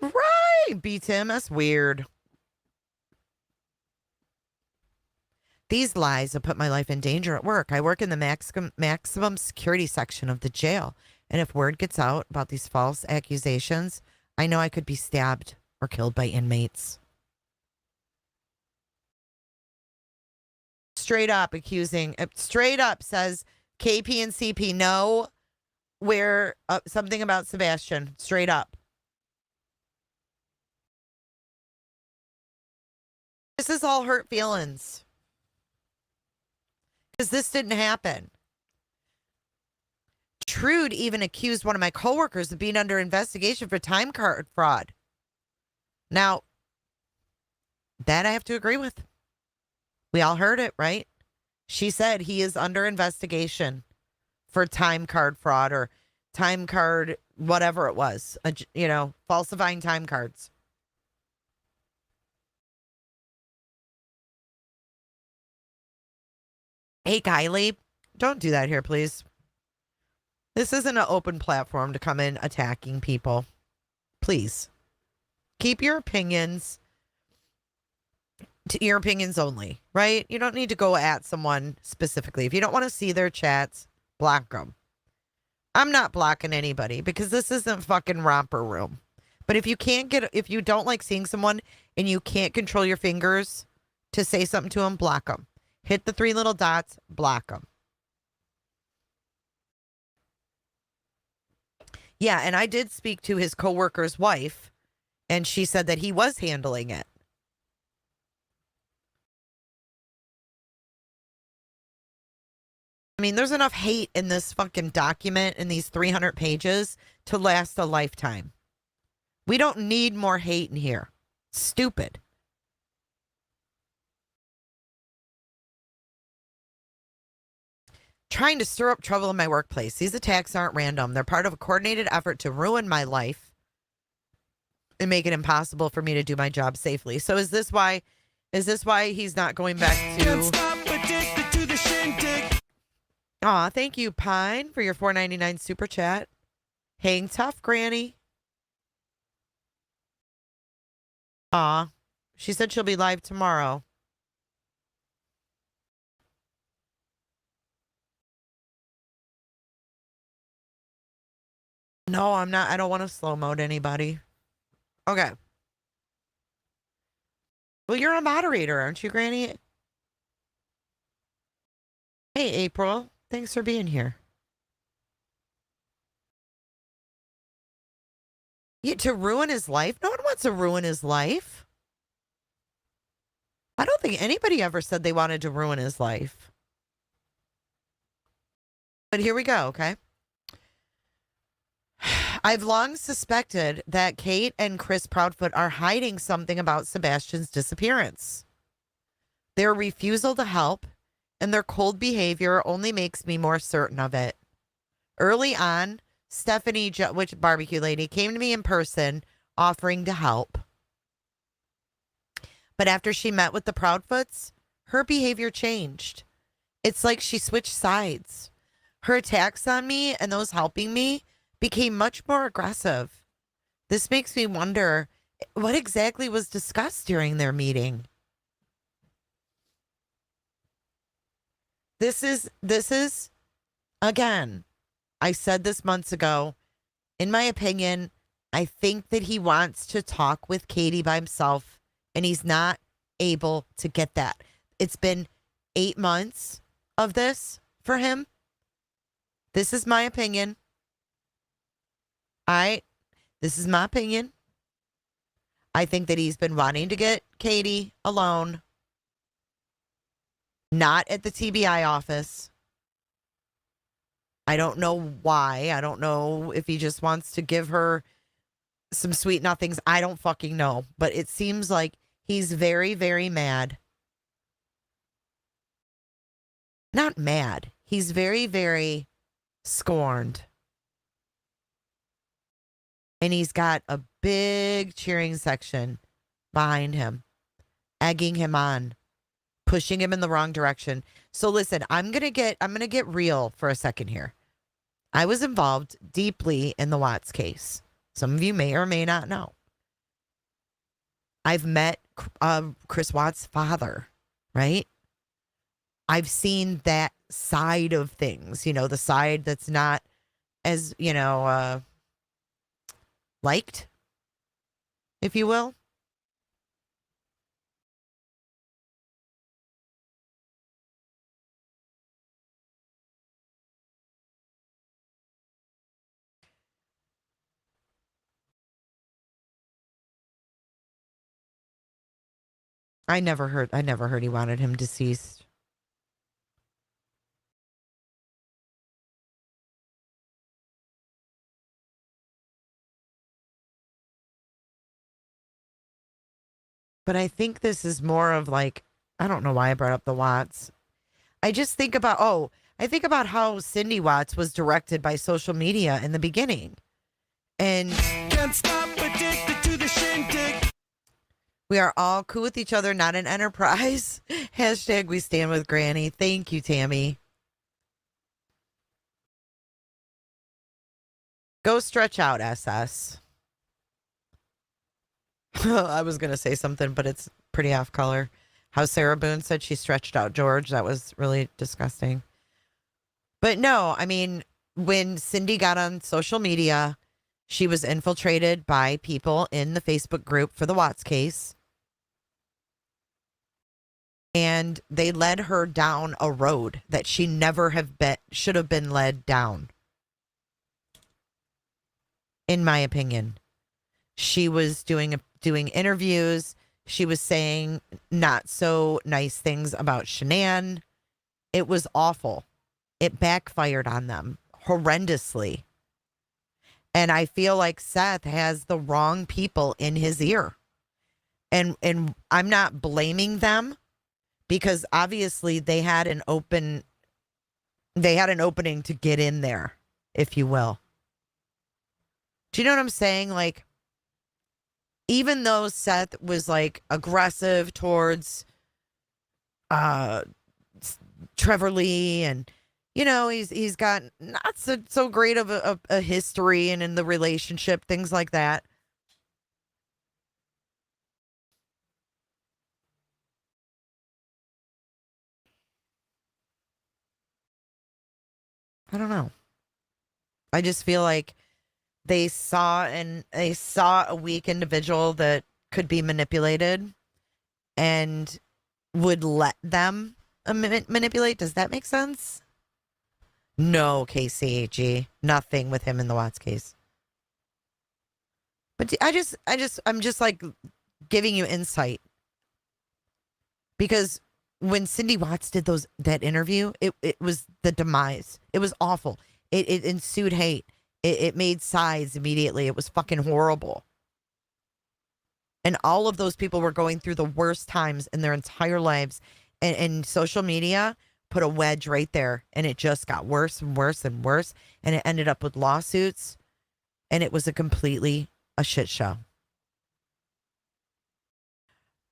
Right, beat him. That's weird. These lies have put my life in danger at work. I work in the maximum security section of the jail. And if word gets out about these false accusations, I know I could be stabbed or killed by inmates. Straight up says KP and CP know where something about Sebastian. Straight up. This is all hurt feelings. Because this didn't happen. Trude even accused one of my coworkers of being under investigation for time card fraud. Now, that I have to agree with. We all heard it, right? She said he is under investigation for time card fraud or time card, whatever it was, falsifying time cards. Hey, Kylie, don't do that here, please. This isn't an open platform to come in attacking people. Please. Keep your opinions to your opinions only, right? You don't need to go at someone specifically. If you don't want to see their chats, block them. I'm not blocking anybody because this isn't fucking romper room. But if you don't like seeing someone and you can't control your fingers to say something to them, block them. Hit the 3 little dots, block them. Yeah, and I did speak to his coworker's wife, and she said that he was handling it. mean, there's enough hate in this fucking document in these 300 pages to last a lifetime. We don't need more hate in here. Stupid. Trying to stir up trouble in my workplace. These attacks aren't random. They're part of a coordinated effort to ruin my life and make it impossible for me to do my job safely. So is this why he's not going back to... Aw, thank you, Pine, for your $4.99 super chat. Hang tough, Granny. Aw, she said she'll be live tomorrow. No, I'm not. I don't want to slow mode anybody. Okay. Well, you're a moderator, aren't you, Granny? Hey, April. Thanks for being here. To ruin his life? No one wants to ruin his life. I don't think anybody ever said they wanted to ruin his life. But here we go, okay? I've long suspected that Kate and Chris Proudfoot are hiding something about Sebastian's disappearance. Their refusal to help and their cold behavior only makes me more certain of it. Early on, Stephanie, which barbecue lady, came to me in person offering to help. But after she met with the Proudfoots, her behavior changed. It's like she switched sides. Her attacks on me and those helping me became much more aggressive. This makes me wonder what exactly was discussed during their meeting. This is, again, I said this months ago. In my opinion, I think that he wants to talk with Katie by himself, and he's not able to get that. It's been 8 months of this for him. This is my opinion. This is my opinion. I think that he's been wanting to get Katie alone. Not at the TBI office. I don't know why. I don't know if he just wants to give her some sweet nothings. I don't fucking know. But it seems like he's very, very mad. Not mad. He's very, very scorned. And he's got a big cheering section behind him, egging him on, pushing him in the wrong direction. So listen, I'm gonna get real for a second here. I was involved deeply in the Watts case. Some of you may or may not know. I've met Chris Watts' father, right? I've seen that side of things, the side that's not as, liked, if you will. I never heard he wanted him deceased. But I think this is more of like, I don't know why I brought up the Watts. I just think about, how Cindy Watts was directed by social media in the beginning. And can't stop addicted to the shindig. We are all cool with each other, not an enterprise. Hashtag we stand with Granny. Thank you, Tammy. Go stretch out, SS. I was going to say something, but it's pretty off color. How Sarah Boone said she stretched out George. That was really disgusting. But no, I mean, when Cindy got on social media, she was infiltrated by people in the Facebook group for the Watts case. And they led her down a road that she should have been led down. In my opinion. She was doing interviews. She was saying not so nice things about Shanann. It was awful. it backfired on them horrendously. And I feel like Seth has the wrong people in his ear. And I'm not blaming them because obviously they had an opening to get in there, if you will. Do you know what I'm saying? Like, even though Seth was like aggressive towards Trevor Lee, and he's got not so great of a history and in the relationship, things like that. I don't know. I just feel like they saw a weak individual that could be manipulated and would let them manipulate. Does that make sense? No, KCAG. Nothing with him in the Watts case. But I'm just like giving you insight. Because when Cindy Watts did that interview, it was the demise. It was awful. It ensued hate. It made sides immediately. It was fucking horrible. And all of those people were going through the worst times in their entire lives. And social media put a wedge right there. And it just got worse and worse and worse. And it ended up with lawsuits. And it was a shit show.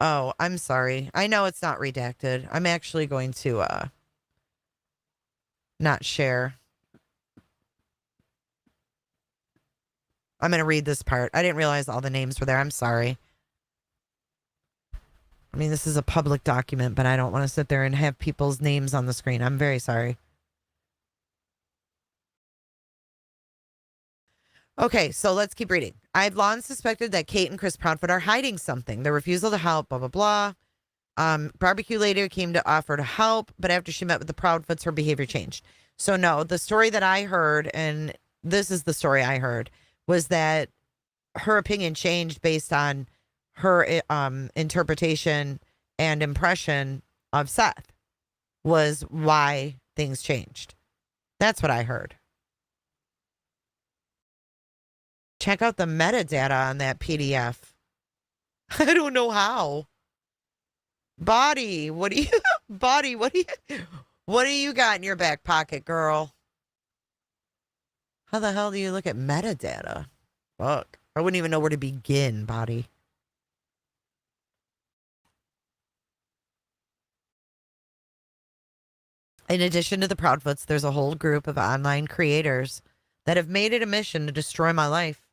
Oh, I'm sorry. I know it's not redacted. I'm actually going to not share. I'm going to read this part. I didn't realize all the names were there. I'm sorry. I mean, this is a public document, but I don't want to sit there and have people's names on the screen. I'm very sorry. Okay, so let's keep reading. I've long suspected that Kate and Chris Proudfoot are hiding something. Their refusal to help, blah, blah, blah. Barbecue later came to offer to help, but after she met with the Proudfoots, her behavior changed. So no, the story that I heard, and this is the story I heard, was that her opinion changed based on her interpretation and impression of Seth was why things changed. That's what I heard. Check out the metadata on that PDF. I don't know how. Body, what do you got in your back pocket, girl? How the hell do you look at metadata? Fuck. I wouldn't even know where to begin, Body. In addition to the Proudfoots, there's a whole group of online creators that have made it a mission to destroy my life.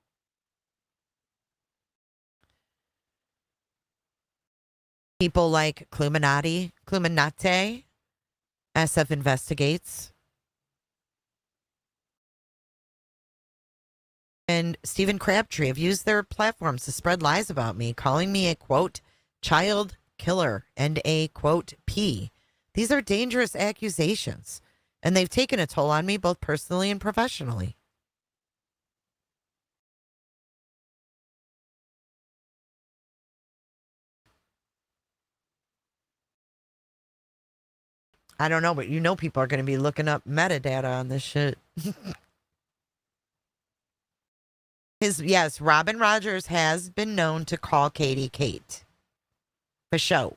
People like Cluminati, SF Investigates, and Stephen Crabtree have used their platforms to spread lies about me, calling me a, quote, child killer and a, quote, P. These are dangerous accusations, and they've taken a toll on me both personally and professionally. I don't know, but people are going to be looking up metadata on this shit. Yes, Robin Rogers has been known to call Katie Kate. For show.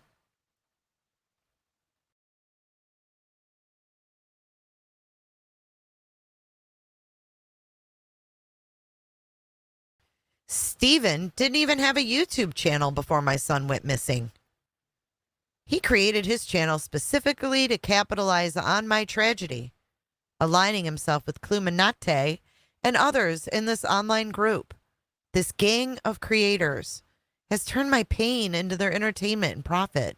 Steven didn't even have a YouTube channel before my son went missing. He created his channel specifically to capitalize on my tragedy, aligning himself with Cluminate and others in this online group. This gang of creators has turned my pain into their entertainment and profit.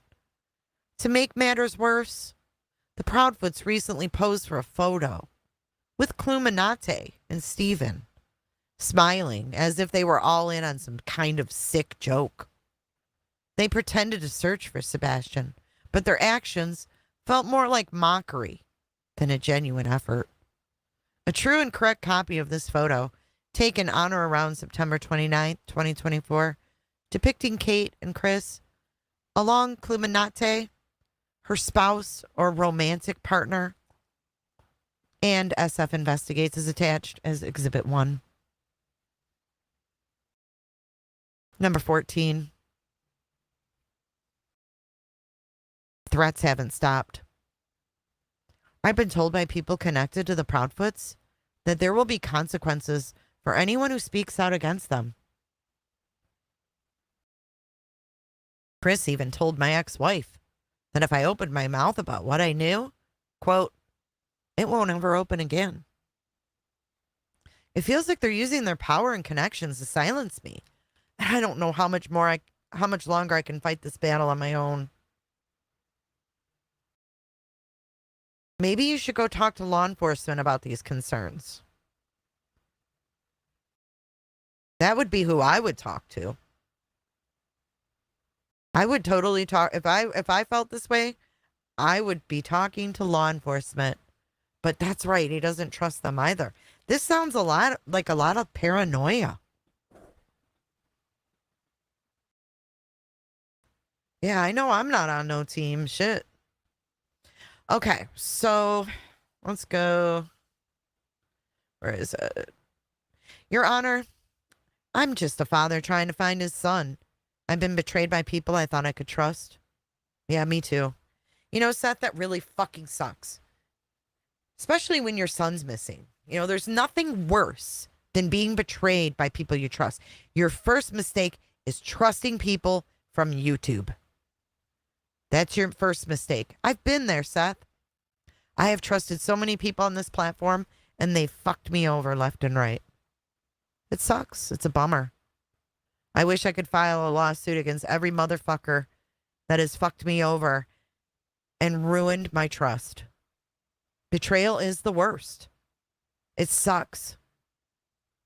To make matters worse, the Proudfoots recently posed for a photo with Cluminate and Steven, smiling as if they were all in on some kind of sick joke. They pretended to search for Sebastian, but their actions felt more like mockery than a genuine effort. A true and correct copy of this photo, taken on or around September 29th, 2024, depicting Kate and Chris, along Cluminate, her spouse or romantic partner, and SF Investigates is attached as Exhibit 1. Number 14. Threats haven't stopped. I've been told by people connected to the Proudfoots that there will be consequences for anyone who speaks out against them. Chris even told my ex-wife that if I opened my mouth about what I knew, quote, it won't ever open again. It feels like they're using their power and connections to silence me. I don't know how much longer I can fight this battle on my own. Maybe you should go talk to law enforcement about these concerns. That would be who I would talk to. I would totally talk if I felt this way, I would be talking to law enforcement. But that's right, he doesn't trust them either. This sounds a lot of paranoia. Yeah, I know I'm not on no team. Shit. Okay, so let's go. Where is it? Your Honor, I'm just a father trying to find his son. I've been betrayed by people I thought I could trust. Yeah, me too. You know, Seth, that really fucking sucks. Especially when your son's missing. You know, there's nothing worse than being betrayed by people you trust. Your first mistake is trusting people from YouTube. That's your first mistake. I've been there, Seth. I have trusted so many people on this platform, and they fucked me over left and right. It sucks. It's a bummer. I wish I could file a lawsuit against every motherfucker that has fucked me over and ruined my trust. Betrayal is the worst. It sucks.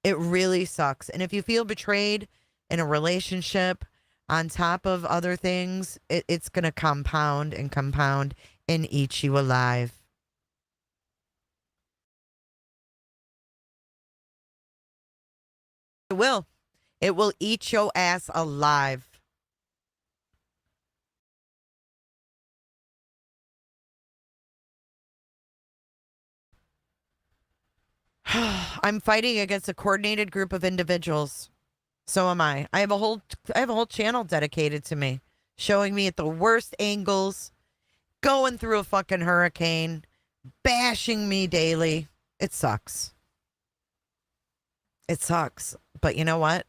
It really sucks. And if you feel betrayed in a relationship, on top of other things, it's going to compound and compound and eat you alive. It will. It will eat your ass alive. I'm fighting against a coordinated group of individuals. So am I. I have a whole channel dedicated to me, showing me at the worst angles, going through a fucking hurricane, bashing me daily. It sucks. It sucks. But you know what?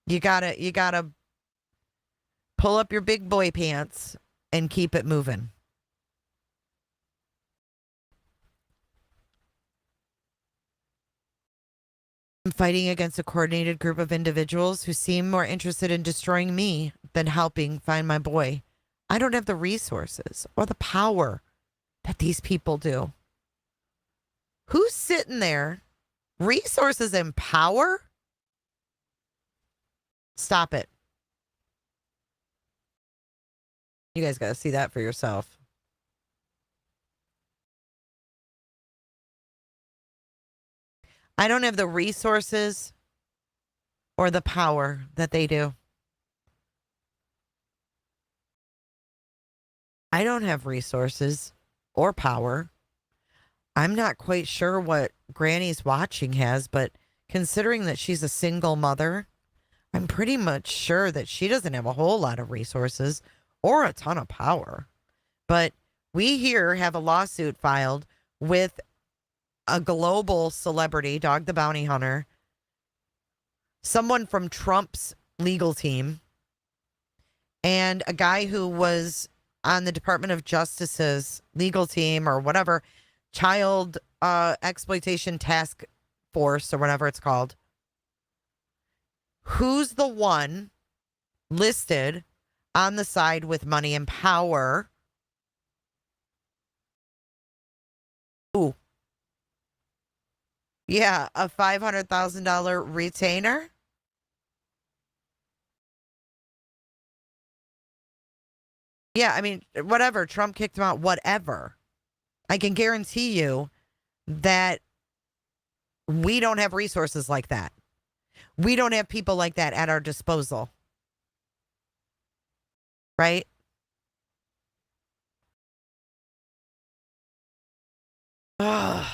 You gotta pull up your big boy pants and keep it moving. I'm fighting against a coordinated group of individuals who seem more interested in destroying me than helping find my boy. I don't have the resources or the power that these people do. Who's sitting there? Resources and power? Stop it. You guys got to see that for yourself. I don't have the resources or the power that they do. I don't have resources or power. I'm not quite sure what Granny's watching has, but considering that she's a single mother, I'm pretty much sure that she doesn't have a whole lot of resources or a ton of power. But we here have a lawsuit filed with a global celebrity, Dog the Bounty Hunter, someone from Trump's legal team, and a guy who was on the Department of Justice's legal team or whatever, child exploitation task force or whatever it's called. Who's the one listed on the side with money and power? Ooh. Yeah, a $500,000 retainer. Yeah, I mean, whatever. Trump kicked him out, whatever. I can guarantee you that we don't have resources like that. We don't have people like that at our disposal. Right? Ugh.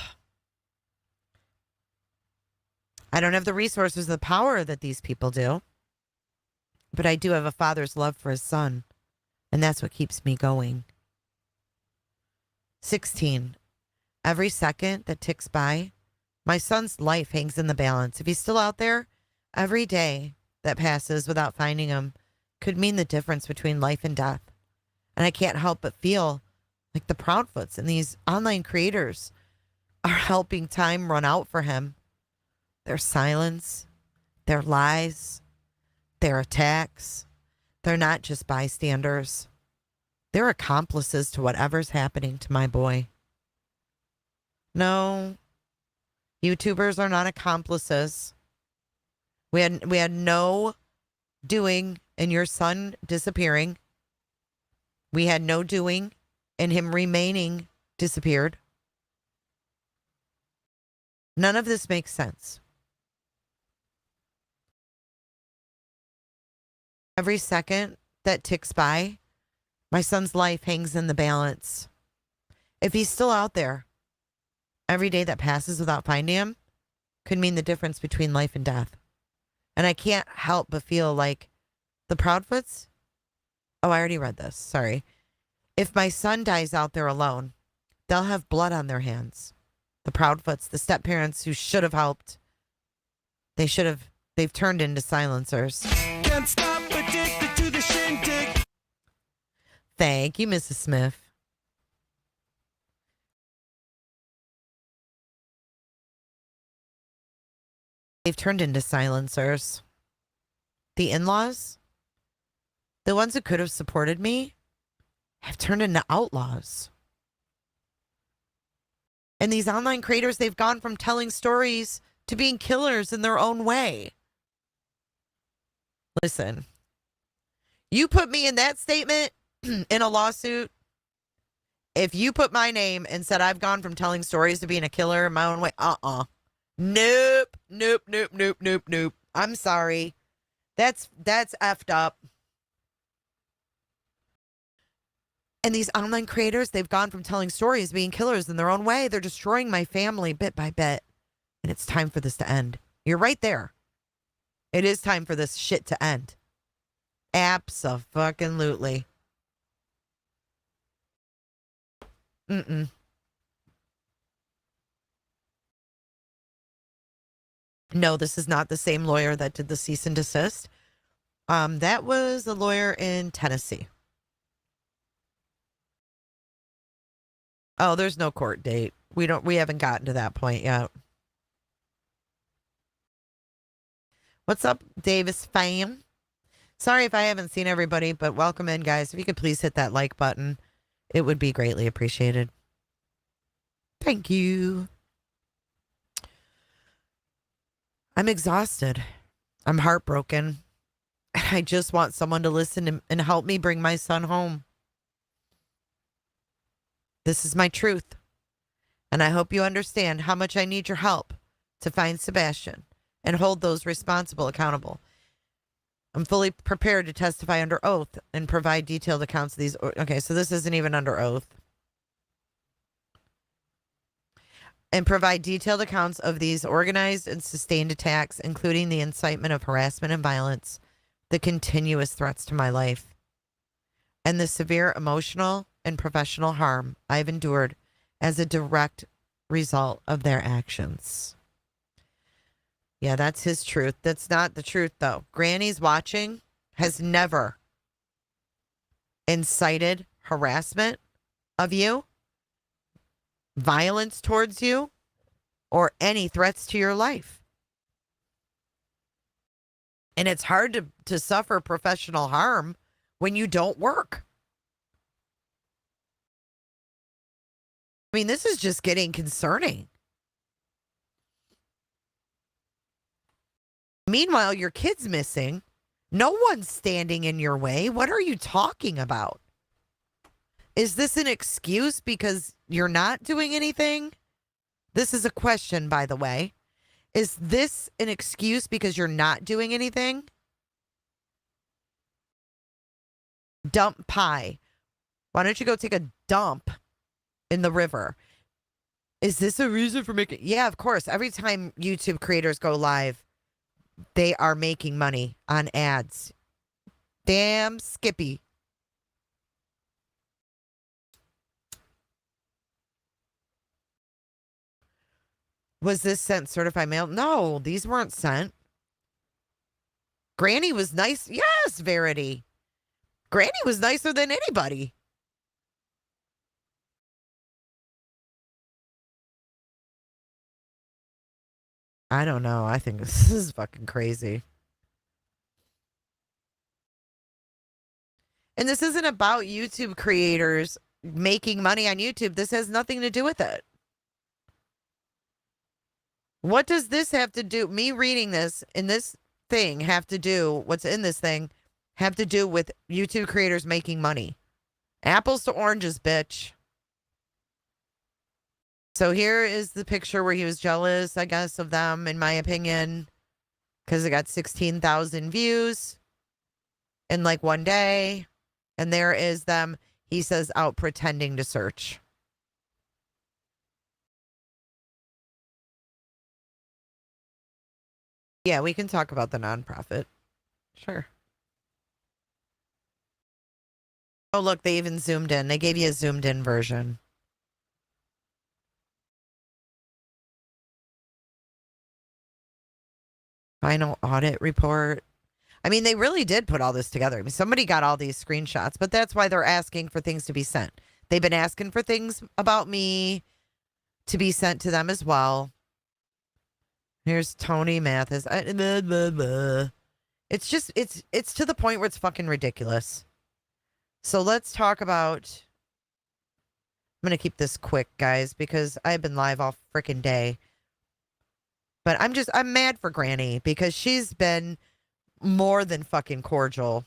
I don't have the resources, the power that these people do, but I do have a father's love for his son, and that's what keeps me going. 16. Every second that ticks by, my son's life hangs in the balance. If he's still out there, every day that passes without finding him could mean the difference between life and death. And I can't help but feel like the Proudfoots and these online creators are helping time run out for him. Their silence, their lies, their attacks, they're not just bystanders. They're accomplices to whatever's happening to my boy. No, YouTubers are not accomplices. We had no doing in your son disappearing. We had no doing in him remaining disappeared. None of this makes sense. Every second that ticks by, my son's life hangs in the balance. If he's still out there, every day that passes without finding him could mean the difference between life and death. And I can't help but feel like the Proudfoots. Oh, I already read this. Sorry. If my son dies out there alone, they'll have blood on their hands. The Proudfoots, the step parents who should have helped, they've turned into silencers. Can't stop addicted to the shindig. Thank you, Mrs. Smith. They've turned into silencers. The in-laws, the ones who could have supported me, have turned into outlaws. And these online creators, they've gone from telling stories to being killers in their own way. Listen, you put me in that statement in a lawsuit. If you put my name and said I've gone from telling stories to being a killer in my own way, Nope. I'm sorry. That's effed up. And these online creators, they've gone from telling stories, being killers in their own way. They're destroying my family bit by bit. And it's time for this to end. You're right there. It is time for this shit to end. Abso-fucking-lutely. No, this is not the same lawyer that did the cease and desist. That was a lawyer in Tennessee. Oh, there's no court date. We haven't gotten to that point yet. What's up, Davis fam? Sorry if I haven't seen everybody, but welcome in, guys. If you could please hit that like button, it would be greatly appreciated. Thank you. I'm exhausted. I'm heartbroken. I just want someone to listen and help me bring my son home. This is my truth. And I hope you understand how much I need your help to find Sebastian and hold those responsible accountable. I'm fully prepared to testify under oath and provide detailed accounts of these. Okay, so this isn't even under oath. And provide detailed accounts of these organized and sustained attacks, including the incitement of harassment and violence, the continuous threats to my life, and the severe emotional and professional harm I've endured as a direct result of their actions. Yeah, that's his truth. That's not the truth, though. Granny's Watching has never incited harassment of you, violence towards you, or any threats to your life. And it's hard to suffer professional harm when you don't work. I mean, this is just getting concerning. Meanwhile, your kid's missing. No one's standing in your way. What are you talking about? Is this an excuse because you're not doing anything? This is a question, by the way. Is this an excuse because you're not doing anything? Dump pie. Why don't you go take a dump in the river? Is this a reason for making? Yeah, of course. Every time YouTube creators go live, they are making money on ads. Damn Skippy. Was this sent certified mail? No, these weren't sent. Granny was nice. Yes, Verity. Granny was nicer than anybody. I don't know. I think this is fucking crazy. And this isn't about YouTube creators making money on YouTube. This has nothing to do with it. What does this have to do? Me reading this in this thing have to do, what's in this thing, have to do with YouTube creators making money. Apples to oranges, bitch. So here is the picture where he was jealous, I guess, of them, in my opinion, because it got 16,000 views in like one day. And there is them, he says, out pretending to search. Yeah, we can talk about the nonprofit. Sure. Oh, look, they even zoomed in. They gave you a zoomed in version. Final audit report. I mean, they really did put all this together. I mean, somebody got all these screenshots, but that's why they're asking for things to be sent. They've been asking for things about me to be sent to them as well. Here's Tony Mathis. It's just, it's to the point where it's fucking ridiculous. So let's talk about, I'm going to keep this quick, guys, because I've been live all freaking day. But I'm mad for Granny because she's been more than fucking cordial.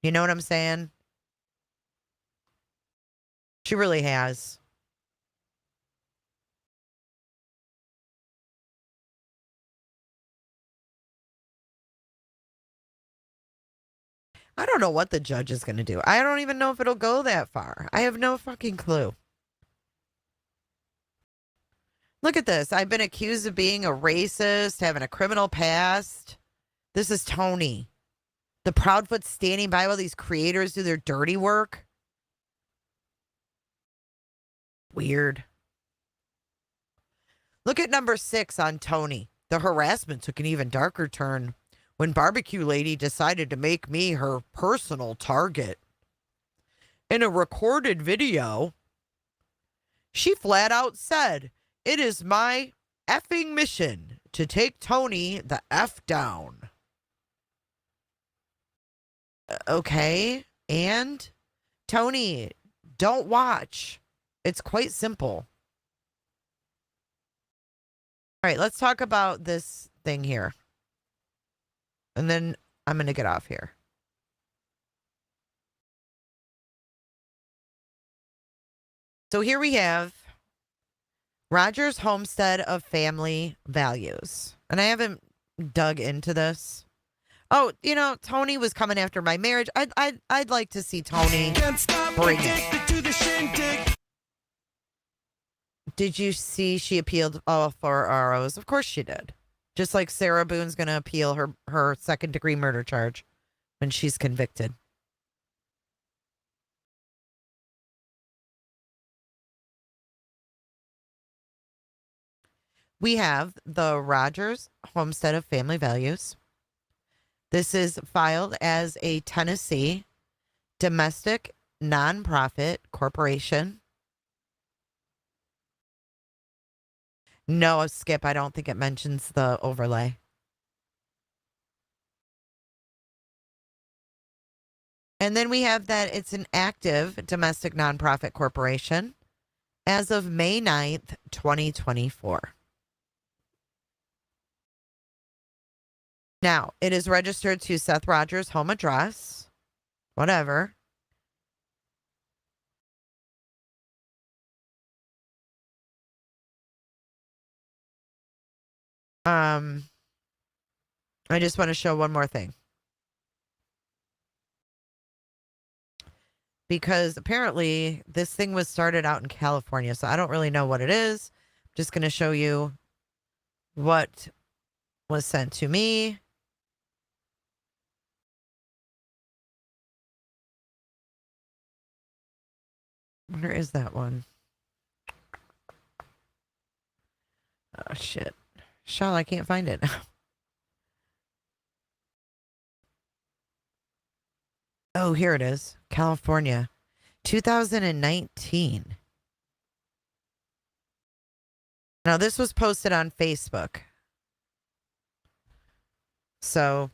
You know what I'm saying? She really has. I don't know what the judge is going to do. I don't even know if it'll go that far. I have no fucking clue. Look at this. I've been accused of being a racist, having a criminal past. This is Tony. The Proudfoot standing by while these creators do their dirty work. Weird. Look at number 6 on Tony. The harassment took an even darker turn when Barbecue Lady decided to make me her personal target. In a recorded video, she flat out said, "It is my effing mission to take Tony the F down." Okay, and Tony, don't watch. It's quite simple. All right, let's talk about this thing here. And then I'm going to get off here. So here we have Rogers' Homestead of Family Values. And I haven't dug into this. Oh, you know, Tony was coming after my marriage. I'd like to see Tony bring it. To the shindig. Did you see she appealed all 4 ROs? Of course she did. Just like Sarah Boone's going to appeal her second-degree murder charge when she's convicted. We have the Rogers Homestead of Family Values. This is filed as a Tennessee domestic nonprofit corporation. No, Skip, I don't think it mentions the overlay. And then we have that it's an active domestic nonprofit corporation as of May 9th, 2024. Now, it is registered to Seth Rogers' home address. Whatever. I just want to show one more thing. Because apparently this thing was started out in California, so I don't really know what it is. Just going to show you what was sent to me. Where is that one? Oh, shit. Shell, I can't find it. Oh, here it is. California. 2019. Now, this was posted on Facebook. So,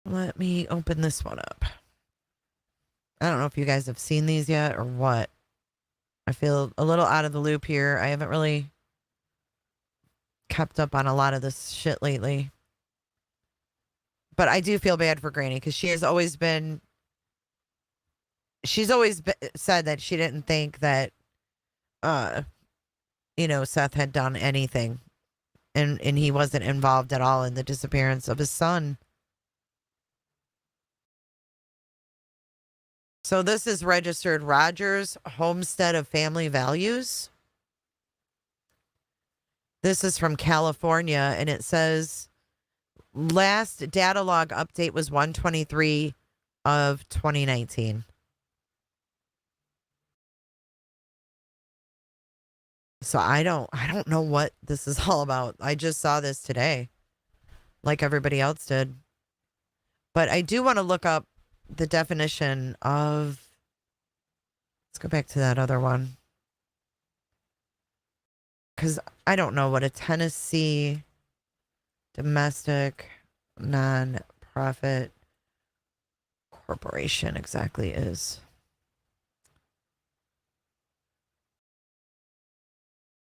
let me open this one up. I don't know if you guys have seen these yet or what. I feel a little out of the loop here. I haven't really kept up on a lot of this shit lately. But I do feel bad for Granny because she's always said that she didn't think that, Seth had done anything. And he wasn't involved at all in the disappearance of his son. So this is registered Rogers Homestead of Family Values. This is from California, and it says last data log update was 1/23 of 2019. So I don't know what this is all about. I just saw this today, like everybody else did. But I do want to look up the definition of, let's go back to that other one. Because I don't know what a Tennessee domestic non-profit corporation exactly is.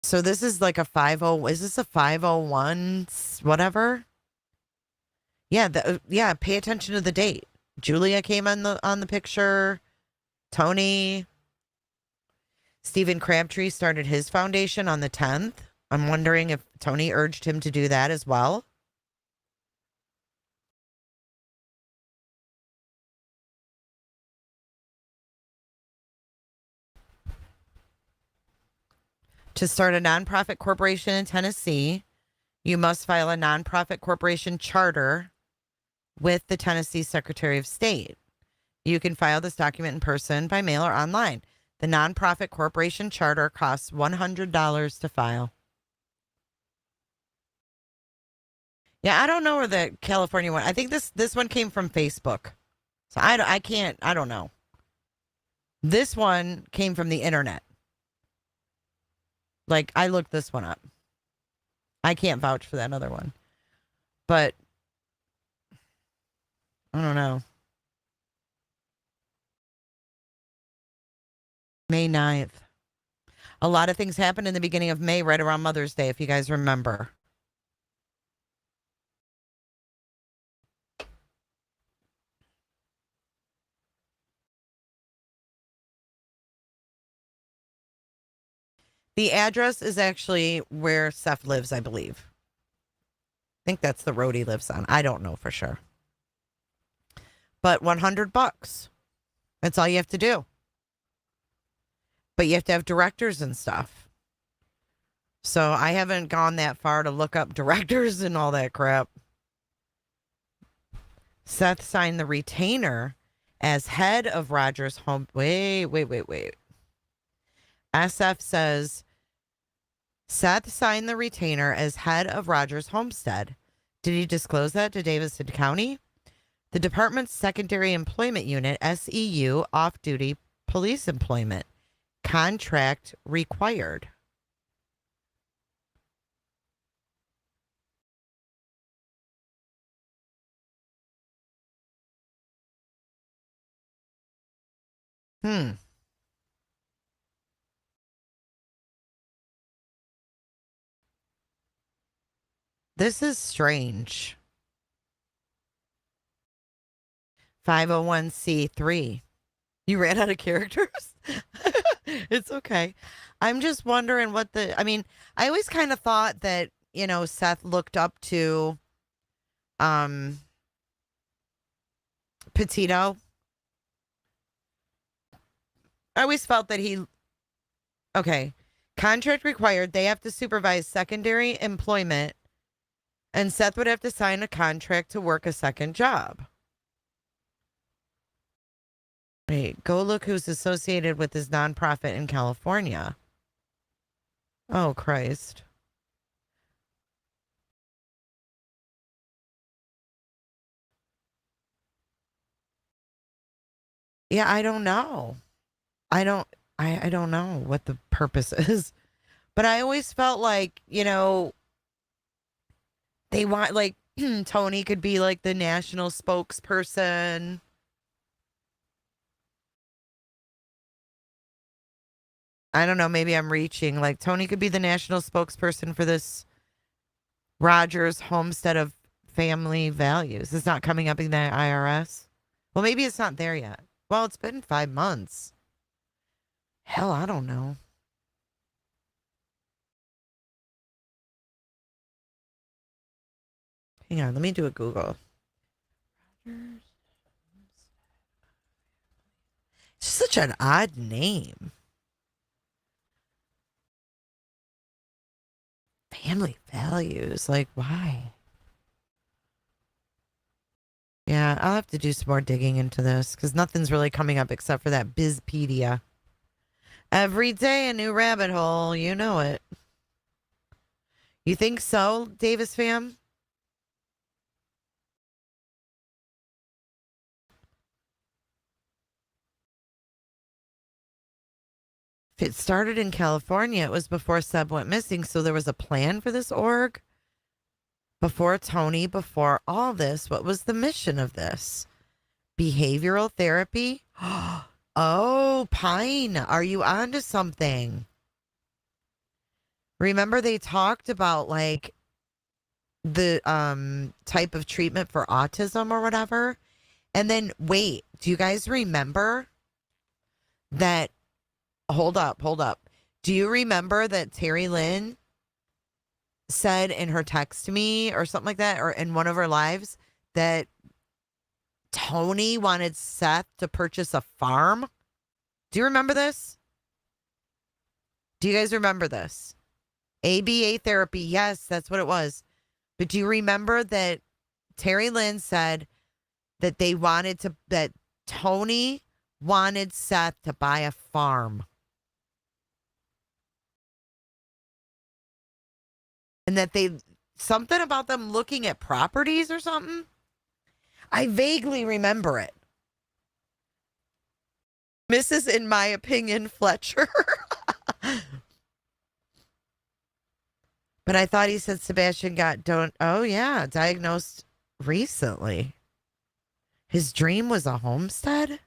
So this is like a 50, is this a 501 whatever? Yeah, pay attention to the date. Julia came on the picture. Tony. Stephen Crabtree started his foundation on the 10th. I'm wondering if Tony urged him to do that as well. To start a nonprofit corporation in Tennessee, you must file a nonprofit corporation charter with the Tennessee Secretary of State. You can file this document in person, by mail, or online. The nonprofit corporation charter costs $100 to file. Yeah, I don't know where the California one. I think this one came from Facebook. So I don't know. This one came from the internet. Like, I looked this one up. I can't vouch for that other one. But I don't know. May 9th. A lot of things happened in the beginning of May, right around Mother's Day, if you guys remember. The address is actually where Seth lives, I believe. I think that's the road he lives on. I don't know for sure. But $100. That's all you have to do. But you have to have directors and stuff. So I haven't gone that far to look up directors and all that crap. Seth signed the retainer as head of Rogers Home. Wait. SF says Seth signed the retainer as head of Rogers Homestead. Did he disclose that to Davidson County? The department's secondary employment unit, SEU, off-duty police employment. Contract required. This is strange. 501c3. You ran out of characters? It's okay. I'm just wondering I always kind of thought that, Seth looked up to Petito. I always felt that he Okay. Contract required. They have to supervise secondary employment, and Seth would have to sign a contract to work a second job. Wait, go look who's associated with this nonprofit in California. Oh, Christ. Yeah, I don't know. I don't know what the purpose is. But I always felt like, they want like Tony could be like the national spokesperson. I don't know, maybe I'm reaching. Like Tony could be the national spokesperson for this Rogers homestead of family values. It's not coming up in the IRS. Well, maybe it's not there yet. Well, it's been 5 months. Hell, I don't know. Hang on, let me do a Google. It's such an odd name. Family values. Like, why? Yeah, I'll have to do some more digging into this because nothing's really coming up except for that Bizpedia. Every day a new rabbit hole. You know it. You think so, Davis fam? If it started in California, it was before Seb went missing, so there was a plan for this org? Before Tony, before all this, what was the mission of this? Behavioral therapy? Oh, Pine, are you onto something? Remember they talked about like the type of treatment for autism or whatever? And then wait, do you guys remember that hold up. Do you remember that Terry Lynn said in her text to me or something like that, or in one of her lives, that Tony wanted Seth to purchase a farm? Do you remember this? Do you guys remember this? ABA therapy. Yes, that's what it was. But do you remember that Terry Lynn said that that Tony wanted Seth to buy a farm? And that something about them looking at properties or something? I vaguely remember it. Mrs., in my opinion, Fletcher. But I thought he said Sebastian got diagnosed recently. His dream was a homestead?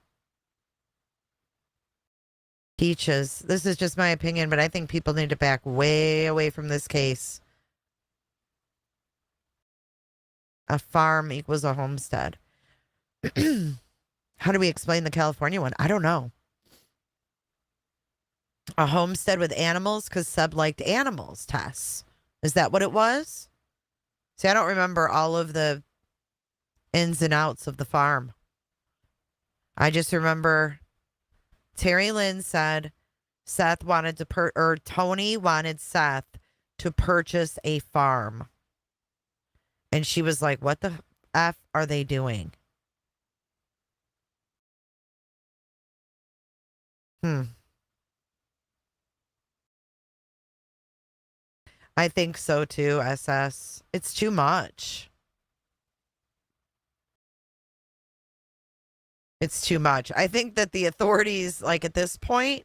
Peaches. This is just my opinion, but I think people need to back way away from this case. A farm equals a homestead. How do we explain the California one? I don't know. A homestead with animals because Seb liked animals, Tess. Is that what it was? See, I don't remember all of the ins and outs of the farm. I just remember Terry Lynn said Seth wanted to Tony wanted Seth to purchase a farm. And she was like, what the F are they doing? I think so too, SS. It's too much. It's too much. I think that the authorities, like at this point,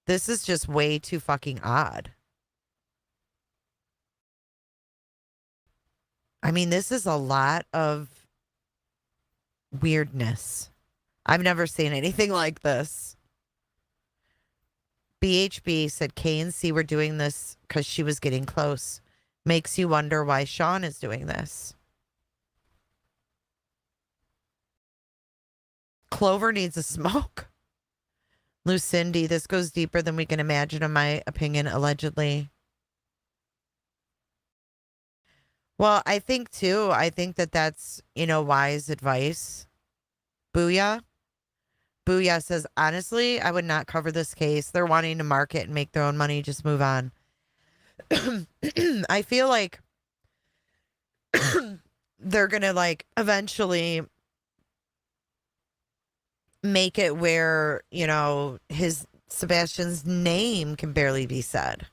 this is just way too fucking odd. I mean, this is a lot of weirdness. I've never seen anything like this. BHB said K and C were doing this because she was getting close. Makes you wonder why Sean is doing this. Clover needs a smoke. Lucindy, this goes deeper than we can imagine, in my opinion, allegedly. Well, I think that that's, wise advice. Booyah. Booyah says, honestly, I would not cover this case. They're wanting to market and make their own money. Just move on. I feel like they're going to like eventually make it where, you know, his Sebastian's name can barely be said.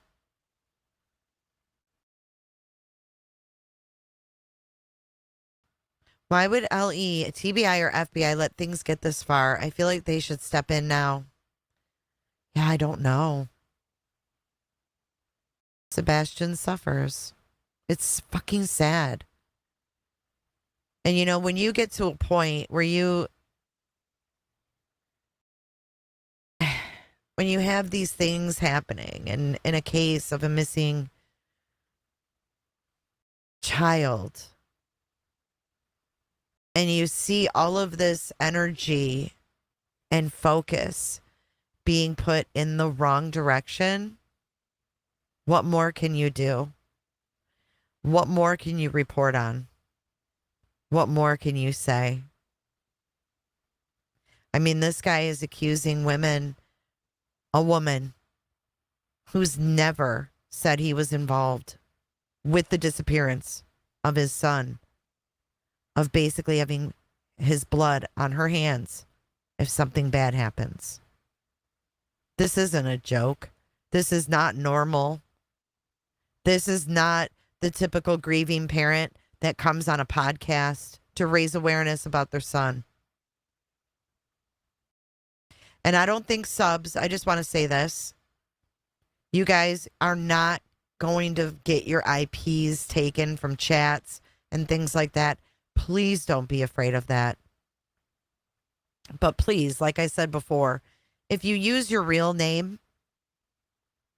Why would LE, TBI, or FBI let things get this far? I feel like they should step in now. Yeah, I don't know. Sebastian suffers. It's fucking sad. And you know, when you get to a point where when you have these things happening, and in a case of a missing child, and you see all of this energy and focus being put in the wrong direction, what more can you do? What more can you report on? What more can you say? I mean, this guy is accusing a woman who's never said he was involved with the disappearance of his son, of basically having his blood on her hands if something bad happens. This isn't a joke. This is not normal. This is not the typical grieving parent that comes on a podcast to raise awareness about their son. And I don't think subs, I just want to say this. You guys are not going to get your IPs taken from chats and things like that. Please don't be afraid of that. But please, like I said before, if you use your real name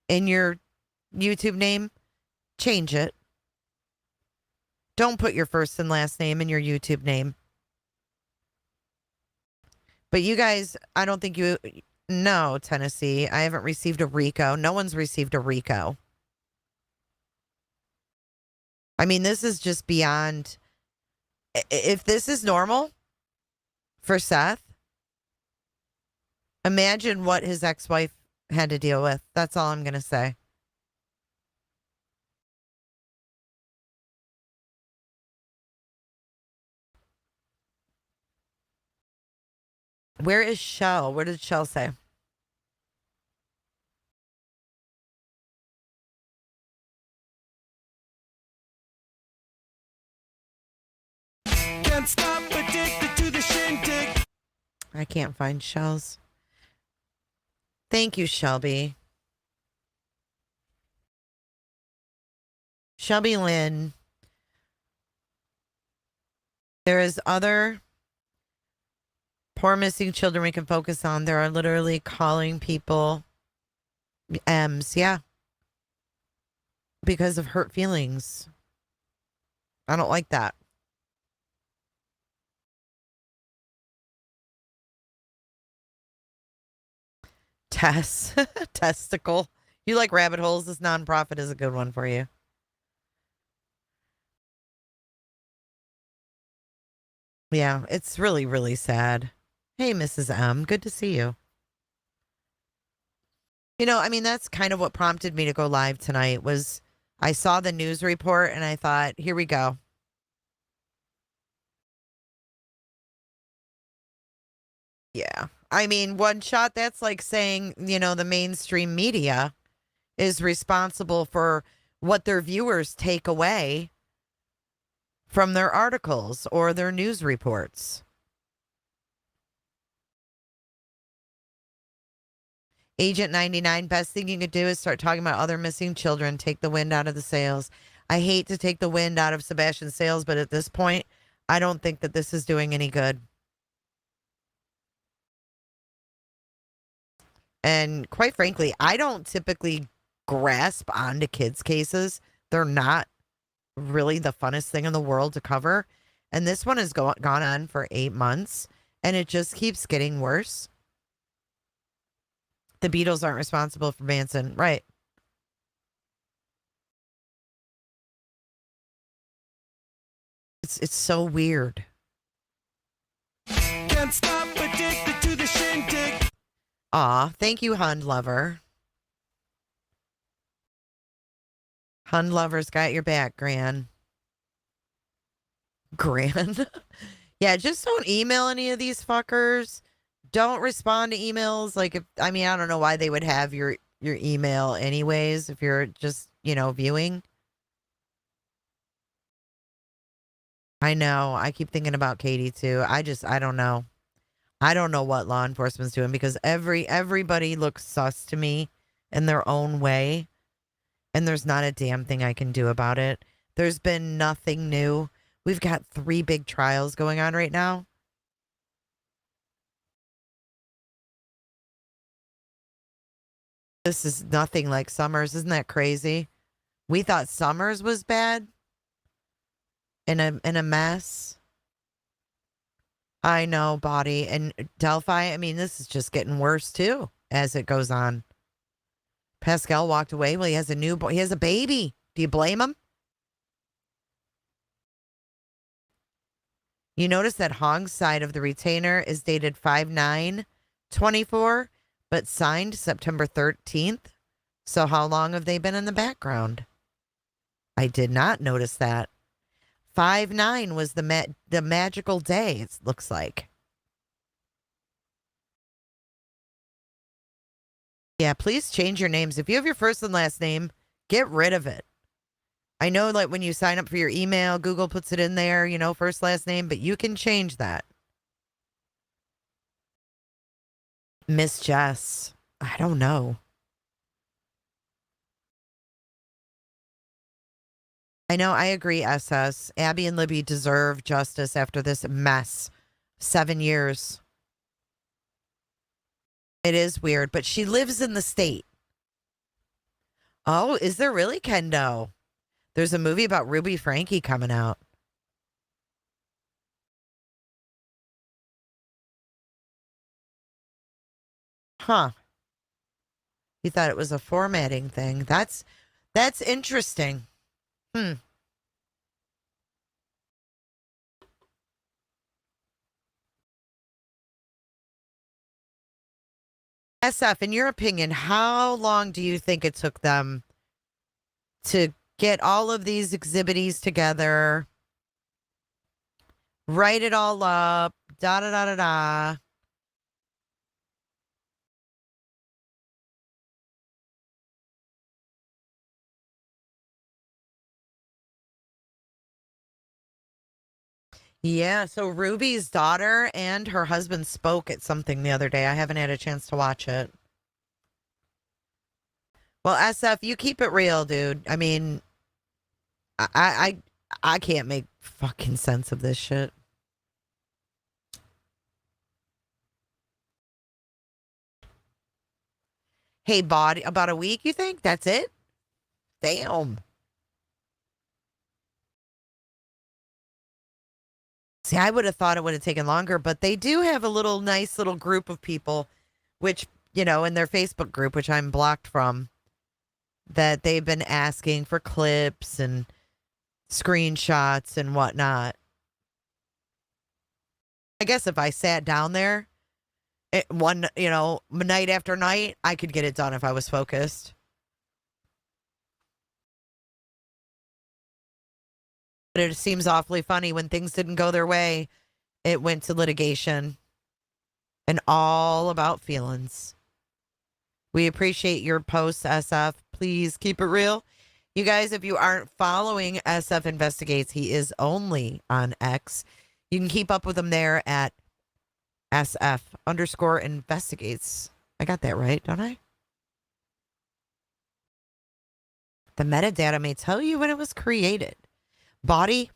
in your YouTube name, change it. Don't put your first and last name in your YouTube name. But you guys, I don't think you... No, Tennessee, I haven't received a RICO. No one's received a RICO. I mean, this is just beyond... If this is normal for Seth, imagine what his ex-wife had to deal with. That's all I'm going to say. Where is Shell? What did Shell say? Can't stop, addicted to the shindig. I can't find Shell's. Thank you, Shelby. Shelby Lynn. There is other poor missing children we can focus on. There are literally calling people M's, yeah. Because of hurt feelings. I don't like that. Tess. Testicle. You like rabbit holes? This nonprofit is a good one for you. Yeah, it's really, really sad. Hey, Mrs. M. Good to see you. You know, I mean, that's kind of what prompted me to go live tonight was I saw the news report and I thought, here we go. Yeah. I mean, one shot, that's like saying, you know, the mainstream media is responsible for what their viewers take away from their articles or their news reports. Agent 99, best thing you could do is start talking about other missing children. Take the wind out of the sails. I hate to take the wind out of Sebastian's sails, but at this point, I don't think that this is doing any good. And quite frankly, I don't typically grasp onto kids' cases. They're not really the funnest thing in the world to cover. And this one has gone on for 8 months, and it just keeps getting worse. The Beatles aren't responsible for Manson. Right. It's so weird. Can't stop, addicted to the shindig. Aw, thank you, Hund Lover. Hund Lover's got your back, Gran. Gran? Yeah, just don't email any of these fuckers. Don't respond to emails. Like, if I mean, I don't know why they would have your email anyways if you're just, viewing. I know. I keep thinking about Katie too. I don't know. I don't know what law enforcement's doing because everybody looks sus to me in their own way, and there's not a damn thing I can do about it. There's been nothing new. We've got 3 big trials going on right now. This is nothing like Summers. Isn't that crazy? We thought Summers was bad in a mess. I know, Body and Delphi. I mean, this is just getting worse too as it goes on. Pascal walked away. Well, he has a new boy. He has a baby. Do you blame him? You notice that Hong's side of the retainer is dated 5/9/24, but signed September 13th. So how long have they been in the background? I did not notice that. 5/9 was the magical day, it looks like. Yeah, please change your names. If you have your first and last name, get rid of it. I know, like, when you sign up for your email, Google puts it in there, first, last name, but you can change that. Miss Jess. I don't know. I know, I agree, SS. Abby and Libby deserve justice after this mess. 7 years. It is weird, but she lives in the state. Oh, is there really, Kendo? There's a movie about Ruby Frankie coming out. Huh. You thought it was a formatting thing. That's interesting. SF, in your opinion, how long do you think it took them to get all of these exhibitees together, write it all up, da da da da da? Yeah, so Ruby's daughter and her husband spoke at something the other day. I haven't had a chance to watch it. Well, SF, you keep it real, dude. I mean, I can't make fucking sense of this shit. Hey, Body, about a week, you think? That's it? Damn. See, I would have thought it would have taken longer, but they do have a nice little group of people, which, in their Facebook group, which I'm blocked from, that they've been asking for clips and screenshots and whatnot. I guess if I sat down there night after night, I could get it done if I was focused. But it seems awfully funny when things didn't go their way. It went to litigation and all about feelings. We appreciate your posts, SF. Please keep it real. You guys, if you aren't following SF Investigates, he is only on X. You can keep up with him there at SF_investigates. I got that right, don't I? The metadata may tell you when it was created. Body,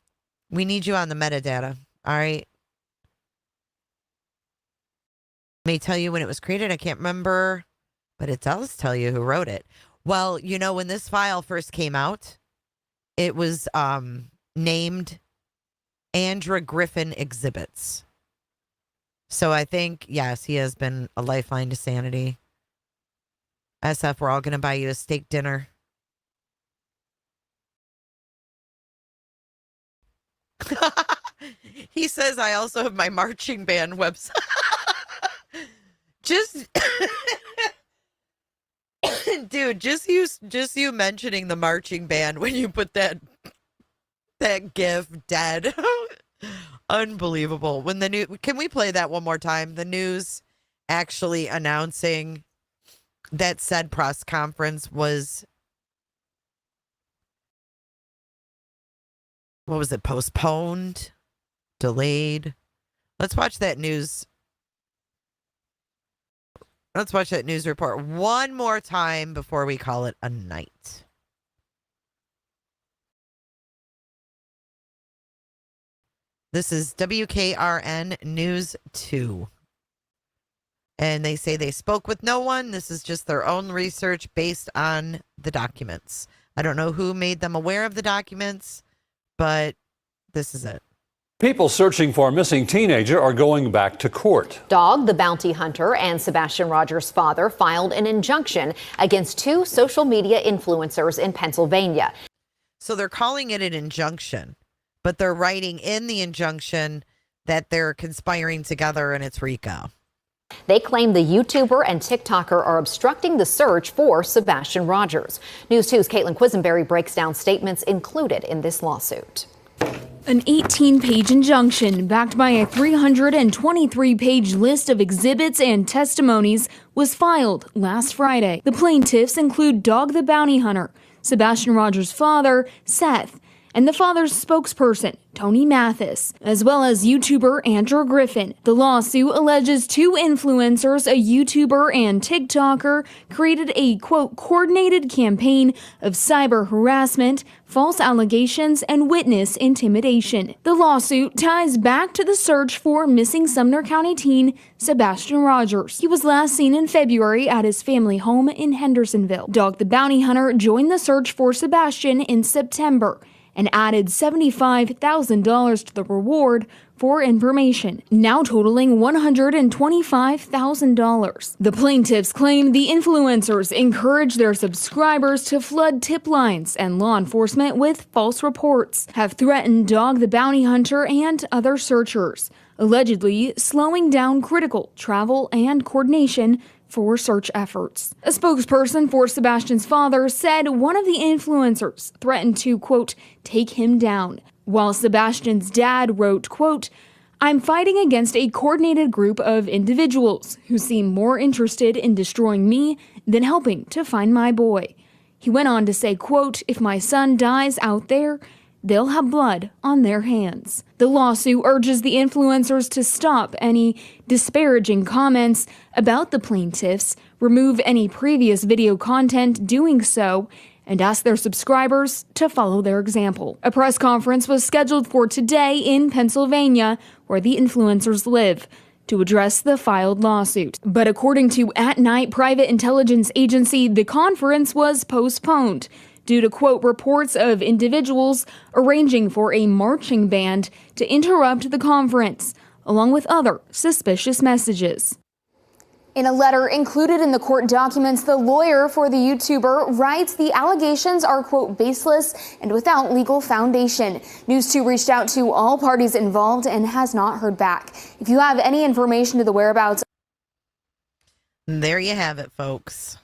we need you on the metadata. All right. May tell you when it was created. I can't remember, but it does tell you who wrote it. Well, when this file first came out, it was named Andra Griffin Exhibits. So I think, yes, he has been a lifeline to sanity. SF, we're all going to buy you a steak dinner. He says, I also have my marching band website. Just dude, just you mentioning the marching band when you put that gif dead. Unbelievable. When the new Can we play that one more time? The news actually announcing that said press conference was, what was it, postponed, delayed? Let's watch that news. Let's watch that news report one more time before we call it a night. This is WKRN News 2. And they say they spoke with no one. This is just their own research based on the documents. I don't know who made them aware of the documents, but this is it. People searching for a missing teenager are going back to court. Dog, the bounty hunter, and Sebastian Rogers' father filed an injunction against two social media influencers in Pennsylvania. So they're calling it an injunction, but they're writing in the injunction that they're conspiring together and it's RICO. They claim the YouTuber and TikToker are obstructing the search for Sebastian Rogers. News 2's Caitlin Quisenberry breaks down statements included in this lawsuit. An 18-page injunction backed by a 323-page list of exhibits and testimonies was filed last Friday. The plaintiffs include Dog the Bounty Hunter, Sebastian Rogers' father, Seth, and the father's spokesperson, Tony Mathis, as well as YouTuber Andrew Griffin. The lawsuit alleges two influencers, a YouTuber and TikToker, created a, quote, coordinated campaign of cyber harassment, false allegations, and witness intimidation. The lawsuit ties back to the search for missing Sumner County teen Sebastian Rogers. He was last seen in February at his family home in Hendersonville. Dog the Bounty Hunter joined the search for Sebastian in September and added $75,000 to the reward for information, now totaling $125,000. The plaintiffs claim the influencers encourage their subscribers to flood tip lines, and law enforcement with false reports have threatened Dog the Bounty Hunter and other searchers, allegedly slowing down critical travel and coordination for search efforts. A spokesperson for Sebastian's father said one of the influencers threatened to, quote, take him down, while Sebastian's dad wrote, quote, I'm fighting against a coordinated group of individuals who seem more interested in destroying me than helping to find my boy. He went on to say, quote, if my son dies out there, they'll have blood on their hands. The lawsuit urges the influencers to stop any disparaging comments about the plaintiffs, remove any previous video content doing so, and ask their subscribers to follow their example. A press conference was scheduled for today in Pennsylvania, where the influencers live, to address the filed lawsuit. But according to At Night Private Intelligence Agency, the conference was postponed due to, quote, reports of individuals arranging for a marching band to interrupt the conference, along with other suspicious messages. In a letter included in the court documents, the lawyer for the YouTuber writes the allegations are, quote, baseless and without legal foundation. News 2 reached out to all parties involved and has not heard back. If you have any information to the whereabouts. There you have it, folks.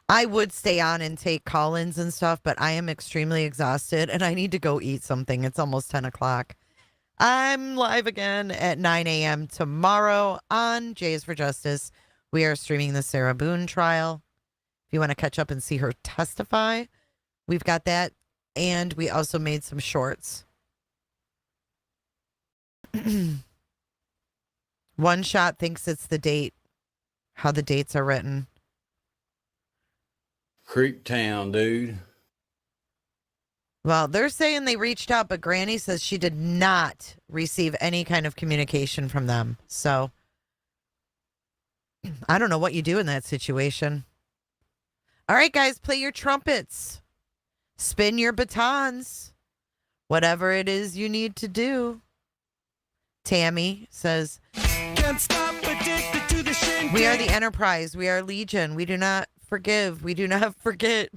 I would stay on and take call-ins and stuff, but I am extremely exhausted and I need to go eat something. It's almost 10 o'clock. I'm live again at 9 a.m. tomorrow on Jays for Justice. We are streaming the Sarah Boone trial. If you want to catch up and see her testify, we've got that. And we also made some shorts. One Shot thinks it's the date, how the dates are written. Creek Town, dude. Well, they're saying they reached out, but Granny says she did not receive any kind of communication from them. So I don't know what you do in that situation. All right, guys, play your trumpets. Spin your batons. Whatever it is you need to do. Tammy says, Can't stop addicted to the shindig. we are the Enterprise. We are Legion. We do not forgive. We do not forget.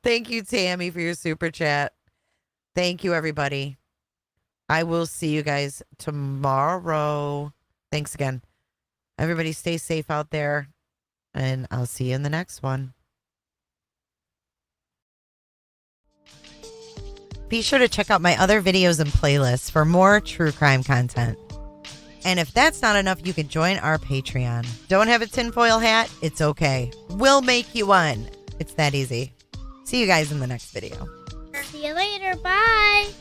Thank you, Tammy, for your super chat. Thank you, everybody. I will see you guys tomorrow. Thanks again. Everybody stay safe out there, and I'll see you in the next one. Be sure to check out my other videos and playlists for more true crime content. And if that's not enough, you can join our Patreon. Don't have a tinfoil hat? It's okay. We'll make you one. It's that easy. See you guys in the next video. See you later. Bye.